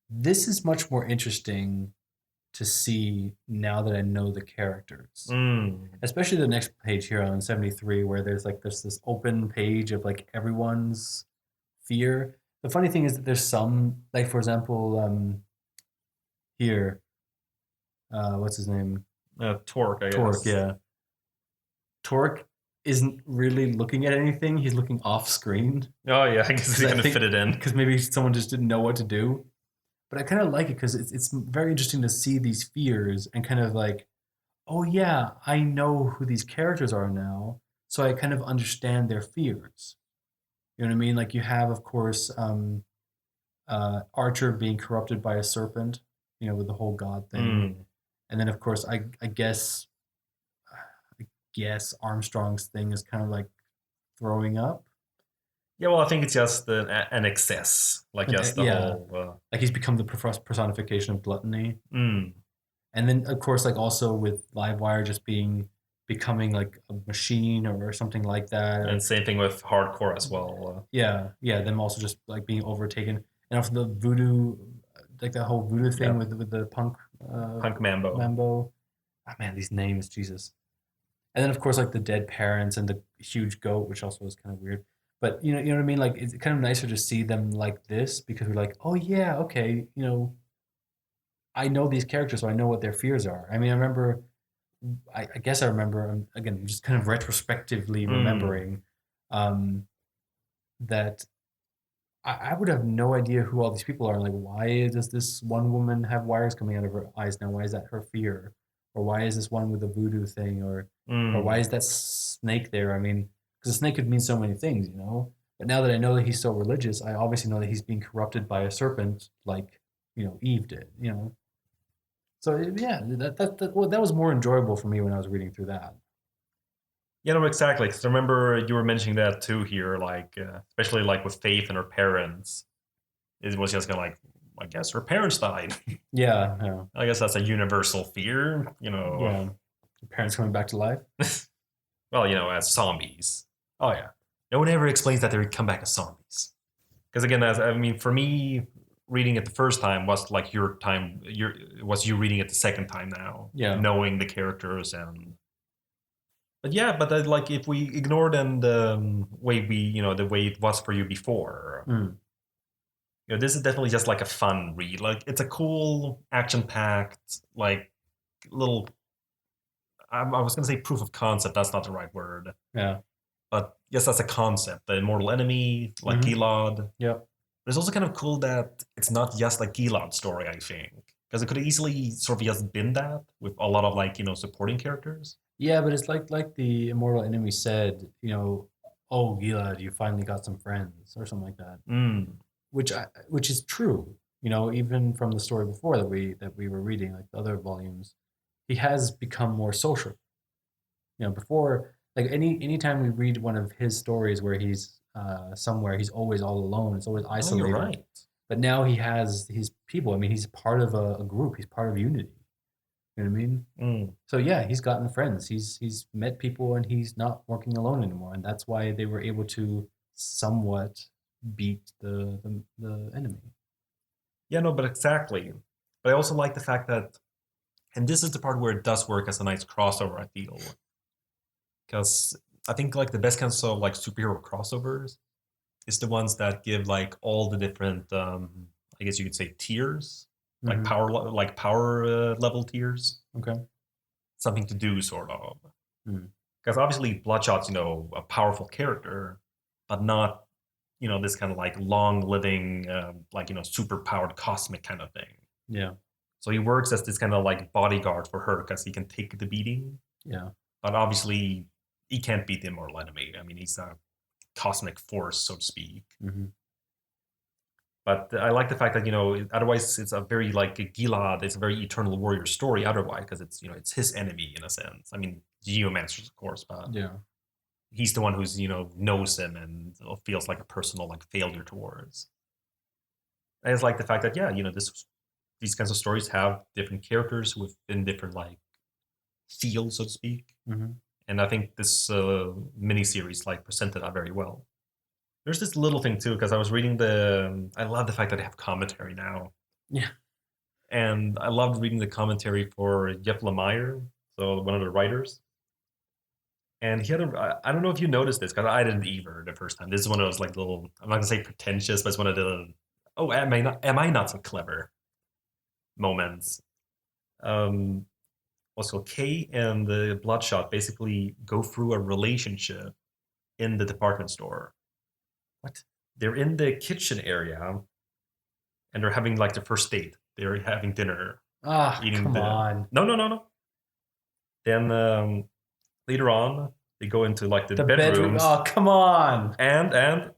Speaker 2: This is much more interesting to see now that I know the characters, especially the next page here on 73, where there's this open page of like everyone's fear. The funny thing is that there's some, like for example, here, what's his name?
Speaker 1: Torque, I guess.
Speaker 2: Torque, yeah. Torque isn't really looking at anything. He's looking off screen.
Speaker 1: Oh yeah, I guess he's gonna fit it in
Speaker 2: because maybe someone just didn't know what to do. But I kind of like it because it's very interesting to see these fears and kind of like, oh yeah, I know who these characters are now, so I kind of understand their fears. You know what I mean? Like you have, of course, Archer being corrupted by a serpent, with the whole God thing, and then of course I guess Armstrong's thing is kind of like throwing up.
Speaker 1: Yeah, well, I think it's just an excess, like just the whole.
Speaker 2: Like he's become the personification of gluttony. And then, of course, like also with Livewire just becoming like a machine or something like that.
Speaker 1: And same thing with Hardcore as well.
Speaker 2: Yeah, them also just like being overtaken, and also the voodoo, like that whole voodoo thing with the punk.
Speaker 1: Punk Mambo.
Speaker 2: Oh man, these names, Jesus. And then, of course, like the dead parents and the huge goat, which also was kind of weird. But you know what I mean? Like it's kind of nicer to see them like this because we're like, oh yeah, okay, I know these characters, so I know what their fears are. I mean, I remember, I guess I remember, again, just kind of retrospectively remembering that I would have no idea who all these people are. Like, why does this one woman have wires coming out of her eyes now? Why is that her fear? Or why is this one with the voodoo thing? Or why is that snake there? I mean, because a snake could mean so many things, But now that I know that he's so religious, I obviously know that he's being corrupted by a serpent, like Eve did. So yeah, that was more enjoyable for me when I was reading through that.
Speaker 1: Yeah, no, exactly. Because I remember you were mentioning that too here, like especially like with Faith and her parents. It was just kind of like, I guess her parents died.
Speaker 2: Yeah, yeah,
Speaker 1: I guess that's a universal fear,
Speaker 2: yeah. Your parents coming back to life.
Speaker 1: well, as zombies.
Speaker 2: Oh yeah,
Speaker 1: No one ever explains that they come back as zombies. Because again, for me, reading it the first time was like your time. Was you reading it the second time now,
Speaker 2: yeah.
Speaker 1: knowing the characters and. But yeah, but like if we ignore then the way the way it was for you before,
Speaker 2: Mm.
Speaker 1: this is definitely just like a fun read. Like it's a cool, action-packed, like little. I was gonna say proof of concept. That's not the right word,
Speaker 2: Yeah.
Speaker 1: but yes, that's a concept. The immortal enemy, like
Speaker 2: Mm-hmm.
Speaker 1: Gilad.
Speaker 2: Yeah.
Speaker 1: But it's also kind of cool that it's not just a Gilad story. I think because it could have easily sort of just been that with a lot of like supporting characters.
Speaker 2: Yeah, but it's like the immortal enemy said, oh Gilad, you finally got some friends or something like that,
Speaker 1: Mm.
Speaker 2: which is true. Even from the story before that we were reading, like the other volumes, he has become more social. Before, like anytime we read one of his stories where he's somewhere, he's always all alone. It's always
Speaker 1: Oh, you're
Speaker 2: isolated.
Speaker 1: right.
Speaker 2: But now he has his people. I mean, he's part of a group. He's part of unity. You know what I mean?
Speaker 1: Mm.
Speaker 2: So yeah, he's gotten friends. He's met people, and he's not working alone anymore. And that's why they were able to somewhat beat the enemy.
Speaker 1: Yeah, no, but exactly. But I also like the fact that, and this is the part where it does work as a nice crossover. I feel because I think like the best kinds of like superhero crossovers is the ones that give like all the different, I guess you could say tiers, like
Speaker 2: Hmm.
Speaker 1: power level tiers,
Speaker 2: Okay.
Speaker 1: something to do sort of.
Speaker 2: Mm.
Speaker 1: Because obviously Bloodshot's a powerful character, but not this kind of like long living like super powered cosmic kind of thing.
Speaker 2: Yeah.
Speaker 1: So he works as this kind of like bodyguard for her because he can take the beating,
Speaker 2: Yeah.
Speaker 1: but obviously he can't beat the immortal enemy. I mean, he's a cosmic force, so to speak.
Speaker 2: Hmm.
Speaker 1: But I like the fact that otherwise it's a very like Gilad. It's a very eternal warrior story. Otherwise, because it's his enemy in a sense. I mean, Geomancers, of course, but
Speaker 2: Yeah.
Speaker 1: he's the one who's knows him and feels like a personal like failure towards. I just like the fact that yeah, these kinds of stories have different characters within different like fields, so to speak.
Speaker 2: Hmm.
Speaker 1: And I think this miniseries like presented that very well. There's this little thing too because I was reading I love the fact that they have commentary now,
Speaker 2: Yeah.
Speaker 1: and I loved reading the commentary for Jeff Lemire, so one of the writers. And he had I don't know if you noticed this because I didn't either the first time. This is one of those like little, I'm not gonna say pretentious, but it's one of the, oh, am I not so clever moments. Um, Also, Kay and the Bloodshot basically go through a relationship in the department store. What? They're in the kitchen area and they're having like the first date. They're having dinner,
Speaker 2: Ah,
Speaker 1: eating
Speaker 2: come
Speaker 1: the.
Speaker 2: on.
Speaker 1: No, no, no, no. Then later on, they go into like the
Speaker 2: The bedroom.
Speaker 1: bedrooms
Speaker 2: Oh, come on.
Speaker 1: and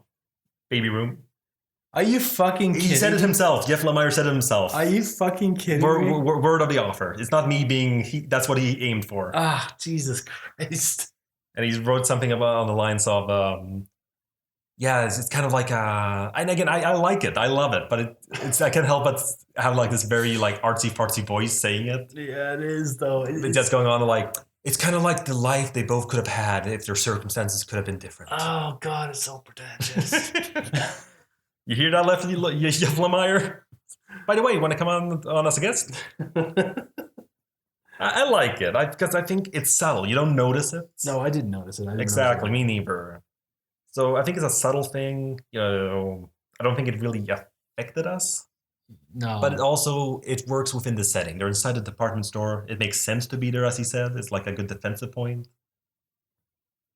Speaker 1: baby room.
Speaker 2: Are you fucking
Speaker 1: He said it
Speaker 2: kidding me?
Speaker 1: himself. Jeff Lemire said it himself.
Speaker 2: Are you fucking kidding me?
Speaker 1: Word of the offer. It's not me being. That's what he aimed for.
Speaker 2: Ah, Jesus Christ.
Speaker 1: And he wrote something about on the lines of, yeah, it's kind of like, and again, I like it, I love it, but it's I can't help but have like this very like artsy fartsy voice saying it.
Speaker 2: Yeah, it is though.
Speaker 1: It's just going on like it's kind of like the life they both could have had if their circumstances could have been different.
Speaker 2: Oh God, it's so pretentious.
Speaker 1: You hear that, Lefty Lemire? By the way, you want to come on as a guest? I like it because I think it's subtle. You don't notice it.
Speaker 2: No, I didn't notice it. I didn't
Speaker 1: Exactly,
Speaker 2: notice
Speaker 1: me neither. So I think it's a subtle thing. I don't think it really affected us,
Speaker 2: No.
Speaker 1: but it works within the setting. They're inside the department store. It makes sense to be there, as he said. It's like a good defensive point.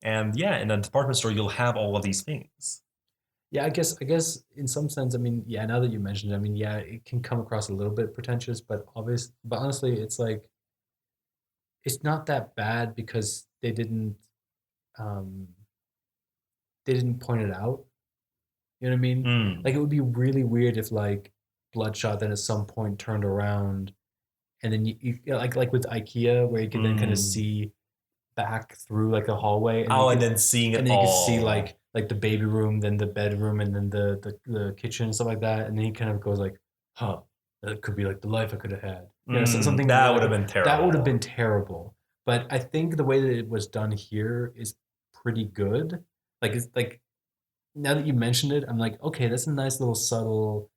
Speaker 1: And yeah, in a department store, you'll have all of these things.
Speaker 2: Yeah, I guess in some sense, I mean, yeah, now that you mentioned it, I mean, yeah, it can come across a little bit pretentious, but honestly, it's like it's not that bad because um they didn't point it out. You know what I mean?
Speaker 1: Mm.
Speaker 2: Like it would be really weird if like Bloodshot then at some point turned around and then like with IKEA where you can then kind of
Speaker 1: Mm.
Speaker 2: see back through like a hallway and
Speaker 1: Oh, and then seeing it
Speaker 2: you could see
Speaker 1: all.
Speaker 2: like the baby room, then the bedroom, and then the kitchen and stuff like that. And then he kind of goes like, "Huh, that could be like the life I could have had." You know, something
Speaker 1: That would have
Speaker 2: like
Speaker 1: been
Speaker 2: that would have been
Speaker 1: terrible.
Speaker 2: terrible. But I think the way that it was done here is pretty good. Like it's like now that you mentioned it, I'm like, okay, that's a nice little subtle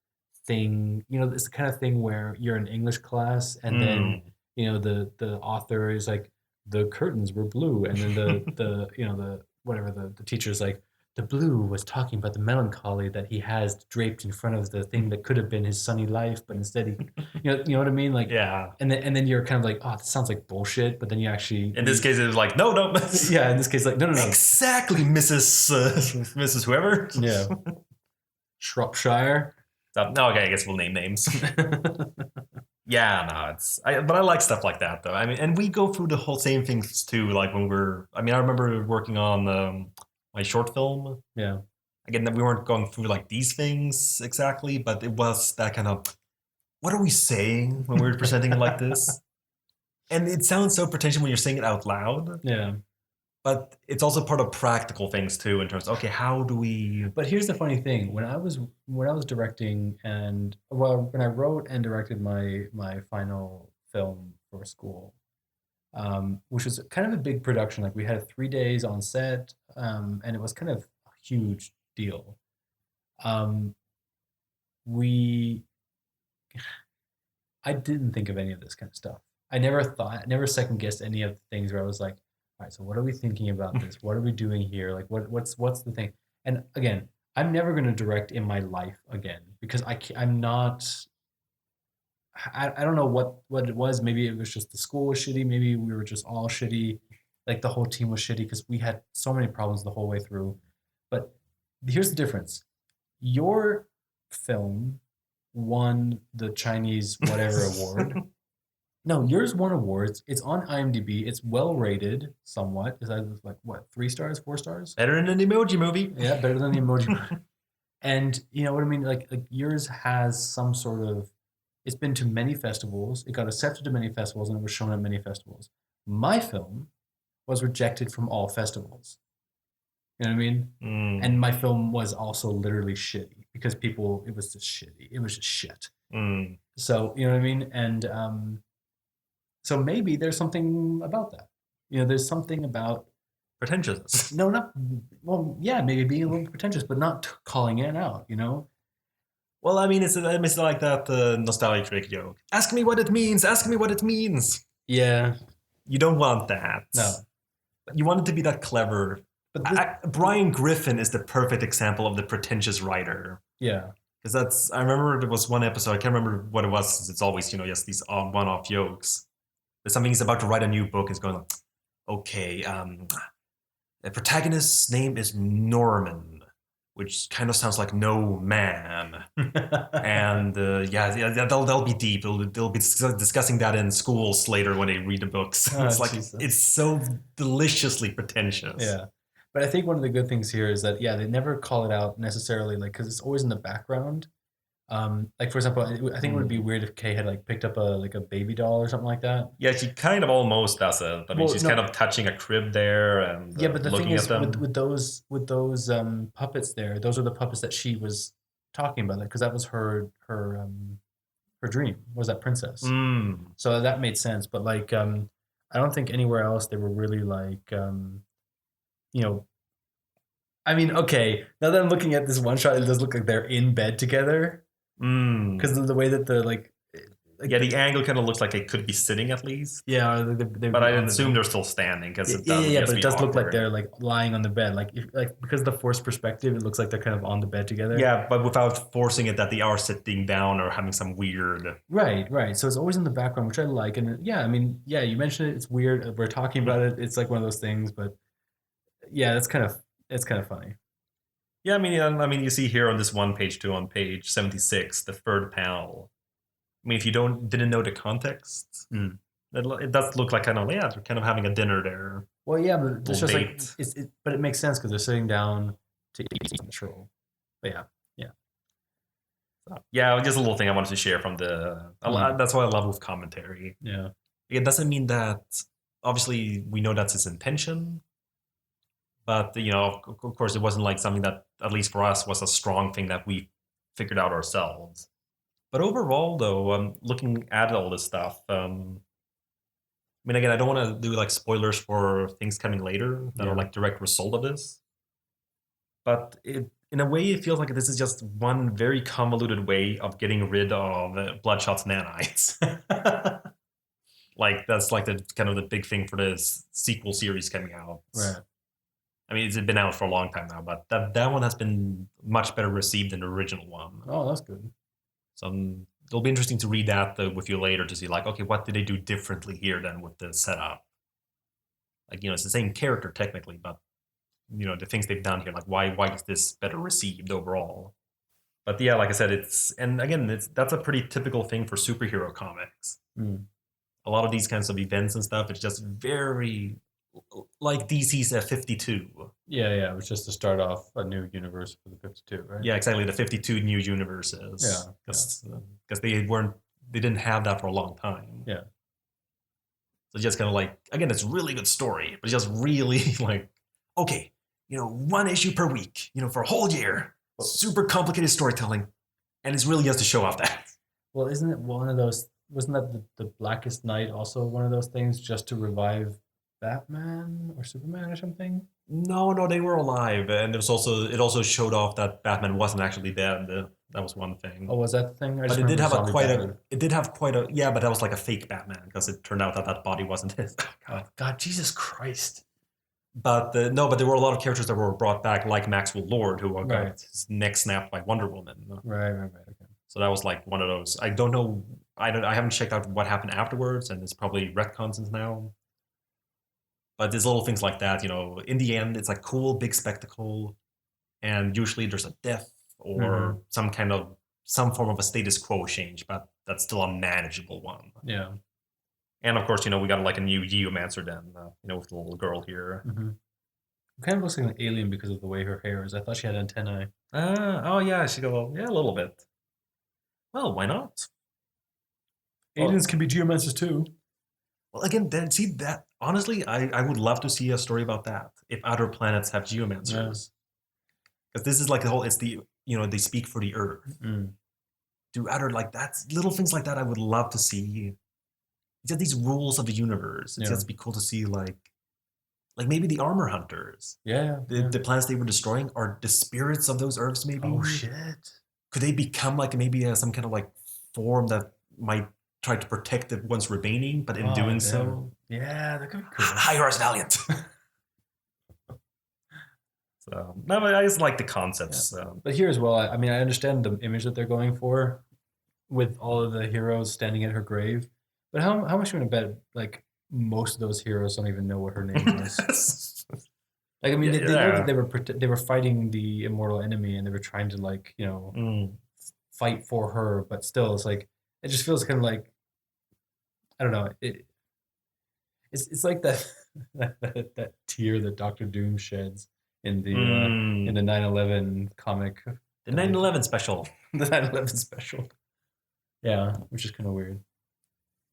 Speaker 2: thing. You know, it's the kind of thing where you're in English class and then,
Speaker 1: Mm.
Speaker 2: the author is like, the curtains were blue, and then the the whatever the teacher's like, the blue was talking about the melancholy that he has draped in front of the thing that could have been his sunny life, but instead he, you know what I mean? Like,
Speaker 1: Yeah.
Speaker 2: and then you're kind of like, oh, this sounds like bullshit, but then you actually,
Speaker 1: In this case, it was like, no, no.
Speaker 2: yeah, in this case, like, no, no, no,
Speaker 1: Exactly, Mrs. Mrs. Whoever.
Speaker 2: yeah, Shropshire.
Speaker 1: No, okay, I guess we'll name names. Yeah, no, but I like stuff like that though. I mean, and we go through the whole same things too. Like when I mean, I remember working on my short film.
Speaker 2: Yeah.
Speaker 1: Again, we weren't going through like these things exactly, but it was that kind of, what are we saying when we're presenting it like this? And it sounds so pretentious when you're saying it out loud,
Speaker 2: Yeah.
Speaker 1: but it's also part of practical things too, in terms of, okay, how do we?
Speaker 2: But here's the funny thing: when I was directing and well, when I wrote and directed my final film for school, which was kind of a big production. Like we had 3 days on set, and it was kind of a huge deal. Um, we I didn't think of any of this kind of stuff. I never second guessed any of the things where I was like, all right, so what are we thinking about this? What are we doing here? Like, what's the thing? And again, I'm never going to direct in my life again because I'm not. I don't know what it was. Maybe it was just the school was shitty. Maybe we were just all shitty. Like the whole team was shitty because we had so many problems the whole way through. But here's the difference. Your film won the Chinese whatever award. No, yours won awards. It's on IMDb. It's well rated somewhat. Is that like what, 3 stars, 4 stars?
Speaker 1: Better than an Emoji Movie.
Speaker 2: Yeah, better than the emoji. And you know what I mean? Like yours has some sort of, it's been to many festivals. It got accepted to many festivals and it was shown at many festivals. My film was rejected from all festivals. You know what I mean? And
Speaker 1: Mm,
Speaker 2: my film was also literally shitty because people, it was just shitty. It was just shit.
Speaker 1: mm.
Speaker 2: So, you know what I mean? And so maybe there's something about that. You know, there's something about,
Speaker 1: Pretentious.
Speaker 2: no, not, well, yeah, maybe being a little pretentious, but not calling it out, you know?
Speaker 1: Well, I mean, it's like that nostalgia trick joke. Ask me what it means. Ask me what it means.
Speaker 2: Yeah,
Speaker 1: You don't want that.
Speaker 2: no.
Speaker 1: You want it to be that clever.
Speaker 2: But this,
Speaker 1: Brian Griffin is the perfect example of the pretentious writer.
Speaker 2: yeah.
Speaker 1: Because I remember there was one episode, I can't remember what it was. It's always, just these one-off jokes. There's something he's about to write a new book. He's going, okay, the protagonist's name is Norman, which kind of sounds like no man. And yeah, they'll be deep. They'll be discussing that in schools later when they read the books.
Speaker 2: Oh,
Speaker 1: It's like,
Speaker 2: Jesus.
Speaker 1: it's so deliciously pretentious.
Speaker 2: Yeah. But I think one of the good things here is that, yeah, they never call it out necessarily, like, because it's always in the background. Like for example, I think it would be
Speaker 1: Mm.
Speaker 2: weird if Kay had like picked up a baby doll or something like that.
Speaker 1: Yeah, she kind of almost does it. I mean,
Speaker 2: Well,
Speaker 1: she's kind
Speaker 2: no,
Speaker 1: of touching a crib there and
Speaker 2: yeah, but the thing
Speaker 1: looking at
Speaker 2: is,
Speaker 1: them.
Speaker 2: with those puppets there, those are the puppets that she was talking about, because that was her dream, was that princess.
Speaker 1: Mm.
Speaker 2: So that made sense. But like, I don't think anywhere else they were really like, you know, I mean, okay, now that I'm looking at this one shot, it does look like they're in bed together
Speaker 1: Mm.
Speaker 2: because of the way that like
Speaker 1: Yeah, the angle kind of looks like they could be sitting at least.
Speaker 2: yeah, they're
Speaker 1: But I
Speaker 2: on the
Speaker 1: assume
Speaker 2: bed.
Speaker 1: they're still standing because it
Speaker 2: Yeah, yeah,
Speaker 1: doesn't
Speaker 2: yeah,
Speaker 1: just
Speaker 2: but it
Speaker 1: be
Speaker 2: does look like
Speaker 1: awkward.
Speaker 2: they're like lying on the bed, like because of the forced perspective, it looks like they're kind of on the bed together.
Speaker 1: Yeah, but without forcing it that they are sitting down or having some weird.
Speaker 2: Right, right. So it's always in the background, which I like. And yeah, I mean, yeah, you mentioned it. It's weird. We're talking about it. It's like one of those things, but yeah, it's kind of funny.
Speaker 1: Yeah, I mean, you see here on this one page too, on page 76, the third panel. I mean, if you didn't know the context,
Speaker 2: Mm.
Speaker 1: it does look like kind of, yeah, they're kind of having a dinner there.
Speaker 2: Well, yeah, but it's
Speaker 1: Little
Speaker 2: just like
Speaker 1: date.
Speaker 2: but it makes sense because they're sitting down to eat on the show. But yeah,
Speaker 1: So, yeah, just a little thing I wanted to share from the. That's what I love with commentary.
Speaker 2: Yeah.
Speaker 1: It doesn't mean that. Obviously, we know that's his intention, but of course, it wasn't like something that, at least for us, was a strong thing that we figured out ourselves. But overall, though, looking at all this stuff, I mean, again, I don't want to do like spoilers for things coming later that are
Speaker 2: Yeah.
Speaker 1: like direct result of this. But in a way, it feels like this is just one very convoluted way of getting rid of Bloodshot's nanites. Like that's like the kind of the big thing for this sequel series coming out.
Speaker 2: Right.
Speaker 1: I mean, it's been out for a long time now, but that one has been much better received than the original one.
Speaker 2: Oh, that's good.
Speaker 1: So it'll be interesting to read that with you later to see like, okay, what did they do differently here than with the setup? Like, it's the same character technically, but the things they've done here, like why is this better received overall? But yeah, like I said, that's a pretty typical thing for superhero comics.
Speaker 2: Mm.
Speaker 1: A lot of these kinds of events and stuff, it's just very like DC's 52.
Speaker 2: Yeah. It was just to start off a new universe for the 52, right?
Speaker 1: Yeah, exactly. The 52 new universes.
Speaker 2: Yeah.
Speaker 1: Because they didn't have that for a long time.
Speaker 2: Yeah.
Speaker 1: So just kind of like, again, it's a really good story, but it's just really like, okay, one issue per week, for a whole year. Super complicated storytelling. And it's really just to show off that.
Speaker 2: Well, isn't it one of those? Wasn't that the Blackest Night also one of those things just to revive Batman or Superman or something?
Speaker 1: No, they were alive, and it also showed off that Batman wasn't actually dead. That was one thing.
Speaker 2: Oh, was that the thing? I
Speaker 1: But
Speaker 2: just
Speaker 1: it did
Speaker 2: remember
Speaker 1: have
Speaker 2: Zombie Batman.
Speaker 1: yeah, but that was like a fake Batman because it turned out that body wasn't his.
Speaker 2: Oh, God, Jesus Christ!
Speaker 1: But no, but there were a lot of characters that were brought back, like Maxwell Lord, who got
Speaker 2: Right.
Speaker 1: his neck snapped by Wonder Woman.
Speaker 2: Right. Okay.
Speaker 1: So that was like one of those. I don't know. I haven't checked out what happened afterwards, and it's probably retcons now. But there's little things like that, in the end, it's a cool, big spectacle. And usually there's a death or some form of a status quo change, but that's still a manageable one.
Speaker 2: Yeah.
Speaker 1: And of course, we got like a new Geomancer then, with the little girl here.
Speaker 2: Mm-hmm. It kind of looks like an alien because of the way her hair is. I thought she had antennae.
Speaker 1: Oh yeah, she go, yeah, a little bit. Well, why not?
Speaker 2: Aliens can be geomancers too.
Speaker 1: Well, again, then see that honestly, I would love to see a story about that if other planets have geomancers, because this is like it's the they speak for the Earth.
Speaker 2: Mm.
Speaker 1: Do other like that's little things like that I would love to see. It's just these rules of the universe. It's just be cool to see like maybe the armor hunters.
Speaker 2: Yeah.
Speaker 1: The planets they were destroying are the spirits of those Earths. Maybe.
Speaker 2: Oh shit!
Speaker 1: Could they become like maybe some kind of like form that might try to protect the ones remaining, but in doing so,
Speaker 2: yeah, that could be cool.
Speaker 1: hire us, Valiant. So no, but I just like the concepts.
Speaker 2: Yeah. But here as well, I mean, I understand the image that they're going for, with all of the heroes standing at her grave. But how much are you gonna bet like most of those heroes don't even know what her name is? Like, I mean, they know that they were fighting the immortal enemy, and they were trying to fight for her. But still, it's like it just feels kind of like, I don't know. It's like that that tear that Doctor Doom sheds in the 9/11 comic.
Speaker 1: The 9/11 special.
Speaker 2: The 9/11 special. Yeah, which is kind of weird.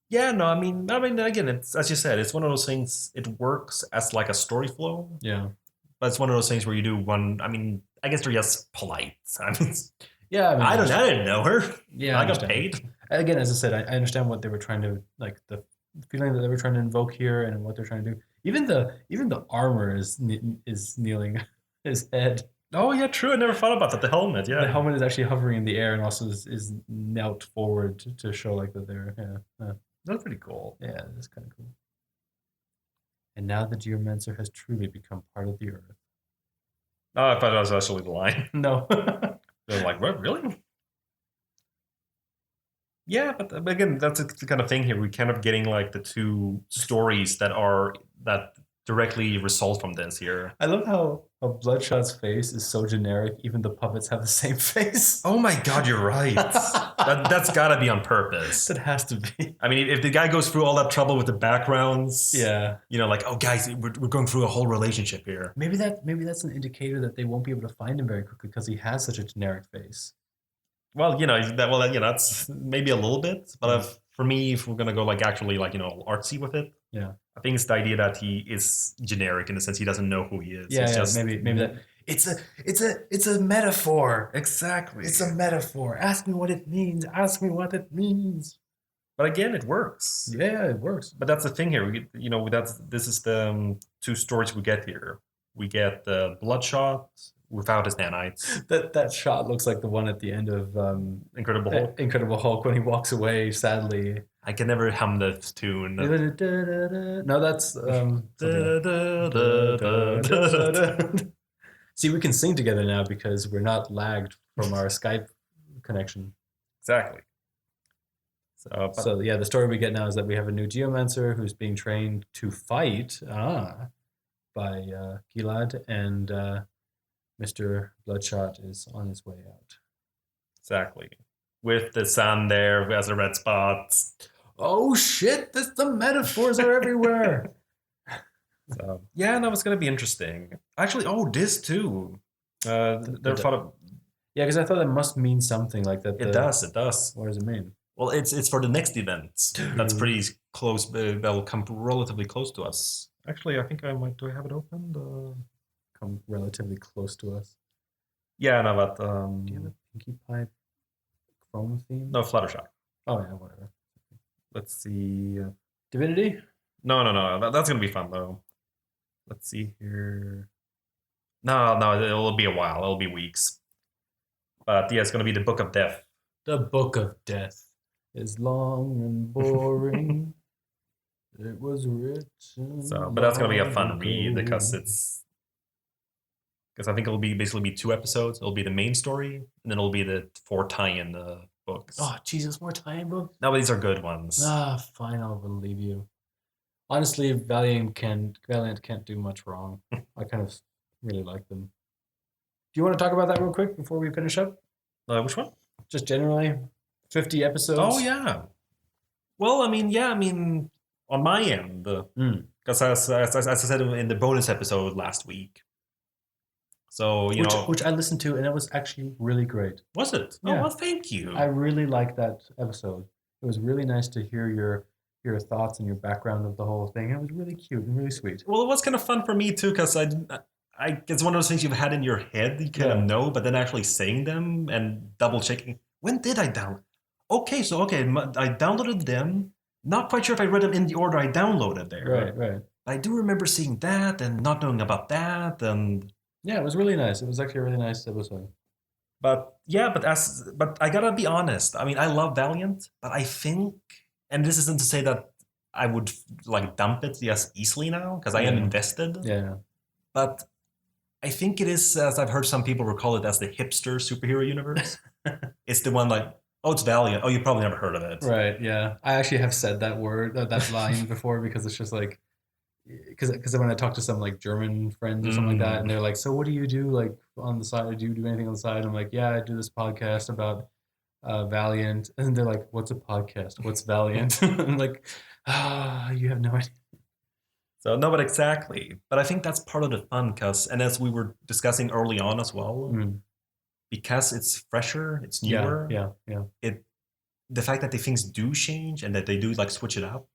Speaker 1: Yeah, no, I mean, again, it's as you said, it's one of those things. It works as like a story flow.
Speaker 2: Yeah,
Speaker 1: but it's one of those things where you do one. I mean, I guess they're just polite. I mean,
Speaker 2: yeah,
Speaker 1: I didn't know her.
Speaker 2: Yeah,
Speaker 1: I got paid.
Speaker 2: Again, as I said, I understand what they were trying to the feeling that they were trying to invoke here, and what they're trying to do. Even the armor is kneeling his head.
Speaker 1: Oh yeah, true. I never thought about that. The helmet, yeah.
Speaker 2: The helmet is actually hovering in the air, and also is knelt forward to show like that they're
Speaker 1: That's pretty cool.
Speaker 2: Yeah, that's kind of cool. And now the Geomancer has truly become part of the Earth.
Speaker 1: Oh, I thought that was actually the line.
Speaker 2: No.
Speaker 1: They're like, what, really? Yeah, but again, that's the kind of thing here. We're kind of getting like the two stories that directly result from this here.
Speaker 2: I love how Bloodshot's face is so generic, even the puppets have the same face.
Speaker 1: Oh my god, you're right. That's gotta be on purpose.
Speaker 2: That has to be.
Speaker 1: I mean, if the guy goes through all that trouble with the backgrounds,
Speaker 2: yeah,
Speaker 1: like, oh guys, we're going through a whole relationship here.
Speaker 2: Maybe that's an indicator that they won't be able to find him very quickly because he has such a generic face.
Speaker 1: Well, that's maybe a little bit, but for me, if we're gonna go like actually like artsy with it,
Speaker 2: Yeah.
Speaker 1: I think it's the idea that he is generic in the sense he doesn't know who he is.
Speaker 2: Yeah,
Speaker 1: It's
Speaker 2: yeah,
Speaker 1: just
Speaker 2: maybe that it's a metaphor.
Speaker 1: exactly.
Speaker 2: It's a metaphor. Ask me what it means. Ask me what it means.
Speaker 1: But again, it works.
Speaker 2: Yeah, it works.
Speaker 1: But that's the thing here. We get, this is the two stories we get here. We get the Bloodshot without his nanites.
Speaker 2: That shot looks like the one at the end of
Speaker 1: Incredible Hulk.
Speaker 2: Incredible Hulk when he walks away sadly.
Speaker 1: I can never hum the tune.
Speaker 2: No, that's See, we can sing together now because we're not lagged from our Skype connection.
Speaker 1: Exactly.
Speaker 2: So yeah, the story we get now is that we have a new geomancer who's being trained to fight by Gilad, and Mr. Bloodshot is on his way out.
Speaker 1: Exactly. With the sun there as a red spot.
Speaker 2: Oh shit, the metaphors are everywhere.
Speaker 1: So, yeah, that was going to be interesting. Actually, this too. Yeah,
Speaker 2: because I thought that must mean something like that.
Speaker 1: It does.
Speaker 2: What does it mean?
Speaker 1: Well, it's for the next event. That's pretty close. That'll come relatively close to us. Actually, I think I might. Do I have it opened?
Speaker 2: Come relatively close to us.
Speaker 1: Yeah, no, but
Speaker 2: do you have a Pinkie Pie Chrome theme?
Speaker 1: No, Fluttershy.
Speaker 2: Oh yeah, whatever.
Speaker 1: Let's see.
Speaker 2: Divinity?
Speaker 1: No. That's gonna be fun though. Let's see here. No, it'll be a while. It'll be weeks. But yeah, it's gonna be the Book of Death.
Speaker 2: The Book of Death is long and boring. It was written.
Speaker 1: But that's gonna be a fun read because I think it'll basically be 2 episodes. It'll be the main story, and then it'll be the 4 tie-in books.
Speaker 2: Oh Jesus, more tie-in books?
Speaker 1: No, but these are good ones.
Speaker 2: Fine, I'll believe you. Honestly, Valiant can't do much wrong. I kind of really like them. Do you want to talk about that real quick before we finish up?
Speaker 1: Which one?
Speaker 2: Just generally, 50 episodes.
Speaker 1: Oh yeah. Well, I mean, on my end, because as I said in the bonus episode last week. So
Speaker 2: which I listened to, and it was actually really great.
Speaker 1: Was it?
Speaker 2: Yeah.
Speaker 1: Oh well, thank you.
Speaker 2: I really liked that episode. It was really nice to hear your thoughts and your background of the whole thing. It was really cute and really sweet.
Speaker 1: Well, it was kind of fun for me too, because it's one of those things you've had in your head, you kind of know, but then actually saying them and double checking. When did I download? Okay, I downloaded them. Not quite sure if I read them in the order I downloaded there.
Speaker 2: Right.
Speaker 1: I do remember seeing that and not knowing about that, and
Speaker 2: yeah, it was really nice. It was actually a really nice episode.
Speaker 1: But I gotta be honest. I mean, I love Valiant, but I think, and this isn't to say that I would like dump it easily now because I am invested.
Speaker 2: Yeah.
Speaker 1: But I think it is, as I've heard some people recall it, as the hipster superhero universe. It's the one like, oh, it's Valiant. Oh, you probably never heard of it.
Speaker 2: Right. Yeah. I actually have said that line before because it's just like, because when I talk to some like German friends or something like that, and they're like, so what do you do like on the side? Do you do anything on the side? I'm like, yeah, I do this podcast about Valiant. And they're like, what's a podcast? What's Valiant? I'm like, you have no idea.
Speaker 1: So no, but exactly. But I think that's part of the fun, and as we were discussing early on as well, because it's fresher, it's newer.
Speaker 2: Yeah.
Speaker 1: The fact that the things do change and that they do like switch it up.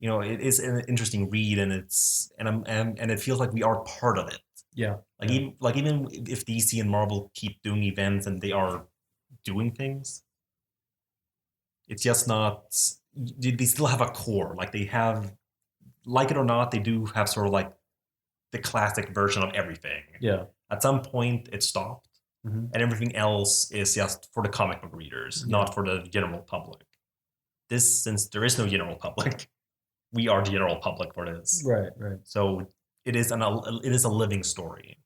Speaker 1: It is an interesting read, and it feels like we are part of it.
Speaker 2: Yeah.
Speaker 1: Even if DC and Marvel keep doing events and they are doing things, it's just not. They still have a core. Like they have, like it or not, they do have sort of like the classic version of everything.
Speaker 2: Yeah.
Speaker 1: At some point, it stopped, and everything else is just for the comic book readers, not for the general public. Since there is no general public. We are general public for this,
Speaker 2: right?
Speaker 1: So it is a living story.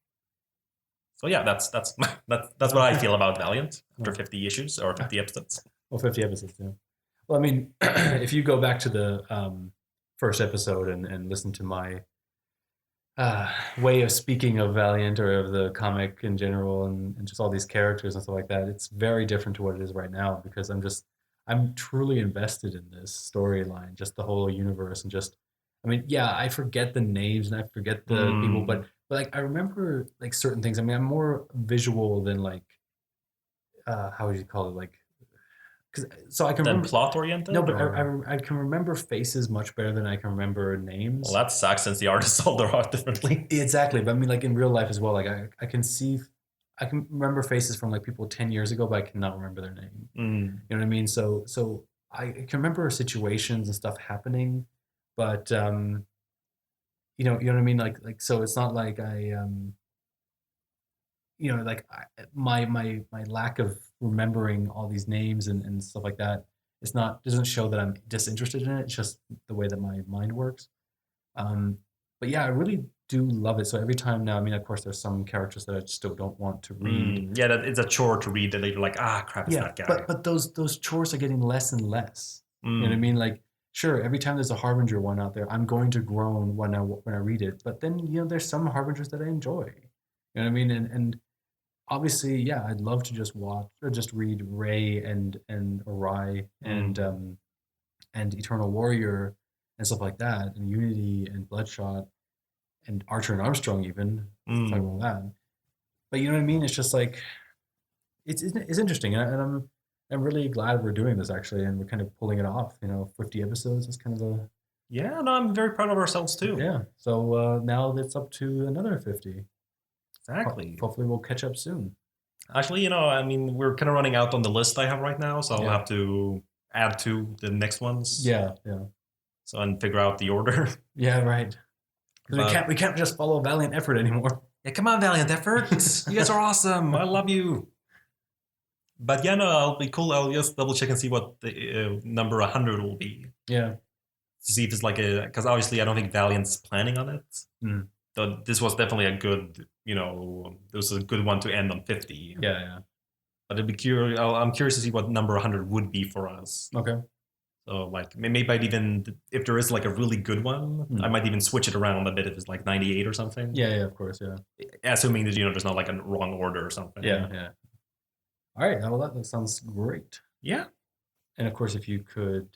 Speaker 1: So yeah, that's what I feel about Valiant after 50 issues or 50 episodes.
Speaker 2: Well, 50 episodes, yeah. Well, I mean, if you go back to the first episode and listen to my way of speaking of Valiant or of the comic in general and just all these characters and stuff like that, it's very different to what it is right now because I'm truly invested in this storyline, just the whole universe, and I forget the names and I forget the people, but like I remember like certain things. I mean, I'm more visual than like how would you call it? Like, so I can
Speaker 1: Then
Speaker 2: remember.
Speaker 1: plot oriented?
Speaker 2: No, but
Speaker 1: or...
Speaker 2: I can remember faces much better than I can remember
Speaker 1: Well,
Speaker 2: names.
Speaker 1: that sucks since the artists sold their art differently.
Speaker 2: Exactly, but I mean, like in real life as well. Like I can remember faces from like people 10 years ago, but I cannot remember their name.
Speaker 1: Mm.
Speaker 2: You know what I mean? So I can remember situations and stuff happening, but you know what I mean? Like so it's not like like my lack of remembering all these names and stuff like that. It's not doesn't show that I'm disinterested in it. It's just the way that my mind works. Um, but yeah, I really do love it. So every time now, I mean, of course, there's some characters that I still don't want to read.
Speaker 1: Yeah, it's a chore to read that you're like, ah, crap, it's
Speaker 2: Yeah,
Speaker 1: that guy.
Speaker 2: but those chores are getting less and less. You know what I
Speaker 1: Mm.
Speaker 2: mean? Like, sure, every time there's a Harbinger one out there, I'm going to groan when I read it. But then there's some Harbingers that I enjoy. You know what I mean? And obviously, yeah, I'd love to just watch or just read Ray and Arai and Eternal Warrior and stuff like that, and Unity and Bloodshot and Archer and Armstrong even. Let's talk about that. But you know what I mean? It's just like it's interesting, and I'm really glad we're doing this actually, and we're kind of pulling it off. 50 episodes is kind of a
Speaker 1: Yeah, no, I'm very proud of ourselves too.
Speaker 2: yeah. So now it's up to another 50.
Speaker 1: Exactly.
Speaker 2: Hopefully, we'll catch up soon.
Speaker 1: Actually, I mean, we're kind of running out on the list I have right now, so I'll
Speaker 2: Yeah.
Speaker 1: have to add to the next ones.
Speaker 2: Yeah.
Speaker 1: So and figure out the order.
Speaker 2: Yeah, right. Because
Speaker 1: But-
Speaker 2: we can't just follow Valiant effort anymore.
Speaker 1: Yeah, come on, Valiant Effort. You guys are awesome. I love you. But yeah, no, I'll be cool. I'll just double check and see what the number 100 will be.
Speaker 2: Yeah.
Speaker 1: To see if it's like because obviously I don't think Valiant's planning on it.
Speaker 2: Mm.
Speaker 1: So this was definitely a good, this was a good one to end on 50.
Speaker 2: Yeah.
Speaker 1: But it'd be curious. I'm curious to see what number 100 would be for us.
Speaker 2: Okay.
Speaker 1: So like maybe I'd even, if there is like a really good one, I might even switch it around a bit if it's like 98 or something.
Speaker 2: Yeah, of course, yeah.
Speaker 1: Assuming that there's not like a wrong order or something.
Speaker 2: Yeah. All right, well that sounds great.
Speaker 1: Yeah.
Speaker 2: And of course, if you could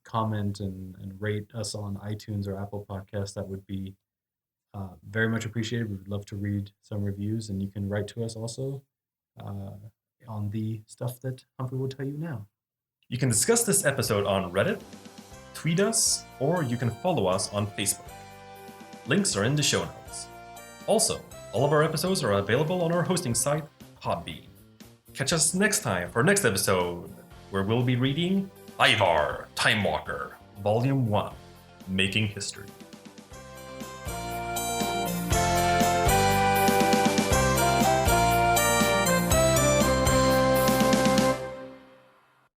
Speaker 2: comment and rate us on iTunes or Apple Podcasts, that would be very much appreciated. We'd love to read some reviews, and you can write to us also on the stuff that Humphrey will tell you now.
Speaker 1: You can discuss this episode on Reddit, tweet us, or you can follow us on Facebook. Links are in the show notes. Also, all of our episodes are available on our hosting site, Podbean. Catch us next time for our next episode, where we'll be reading Ivar, Time Walker, Volume 1, Making History.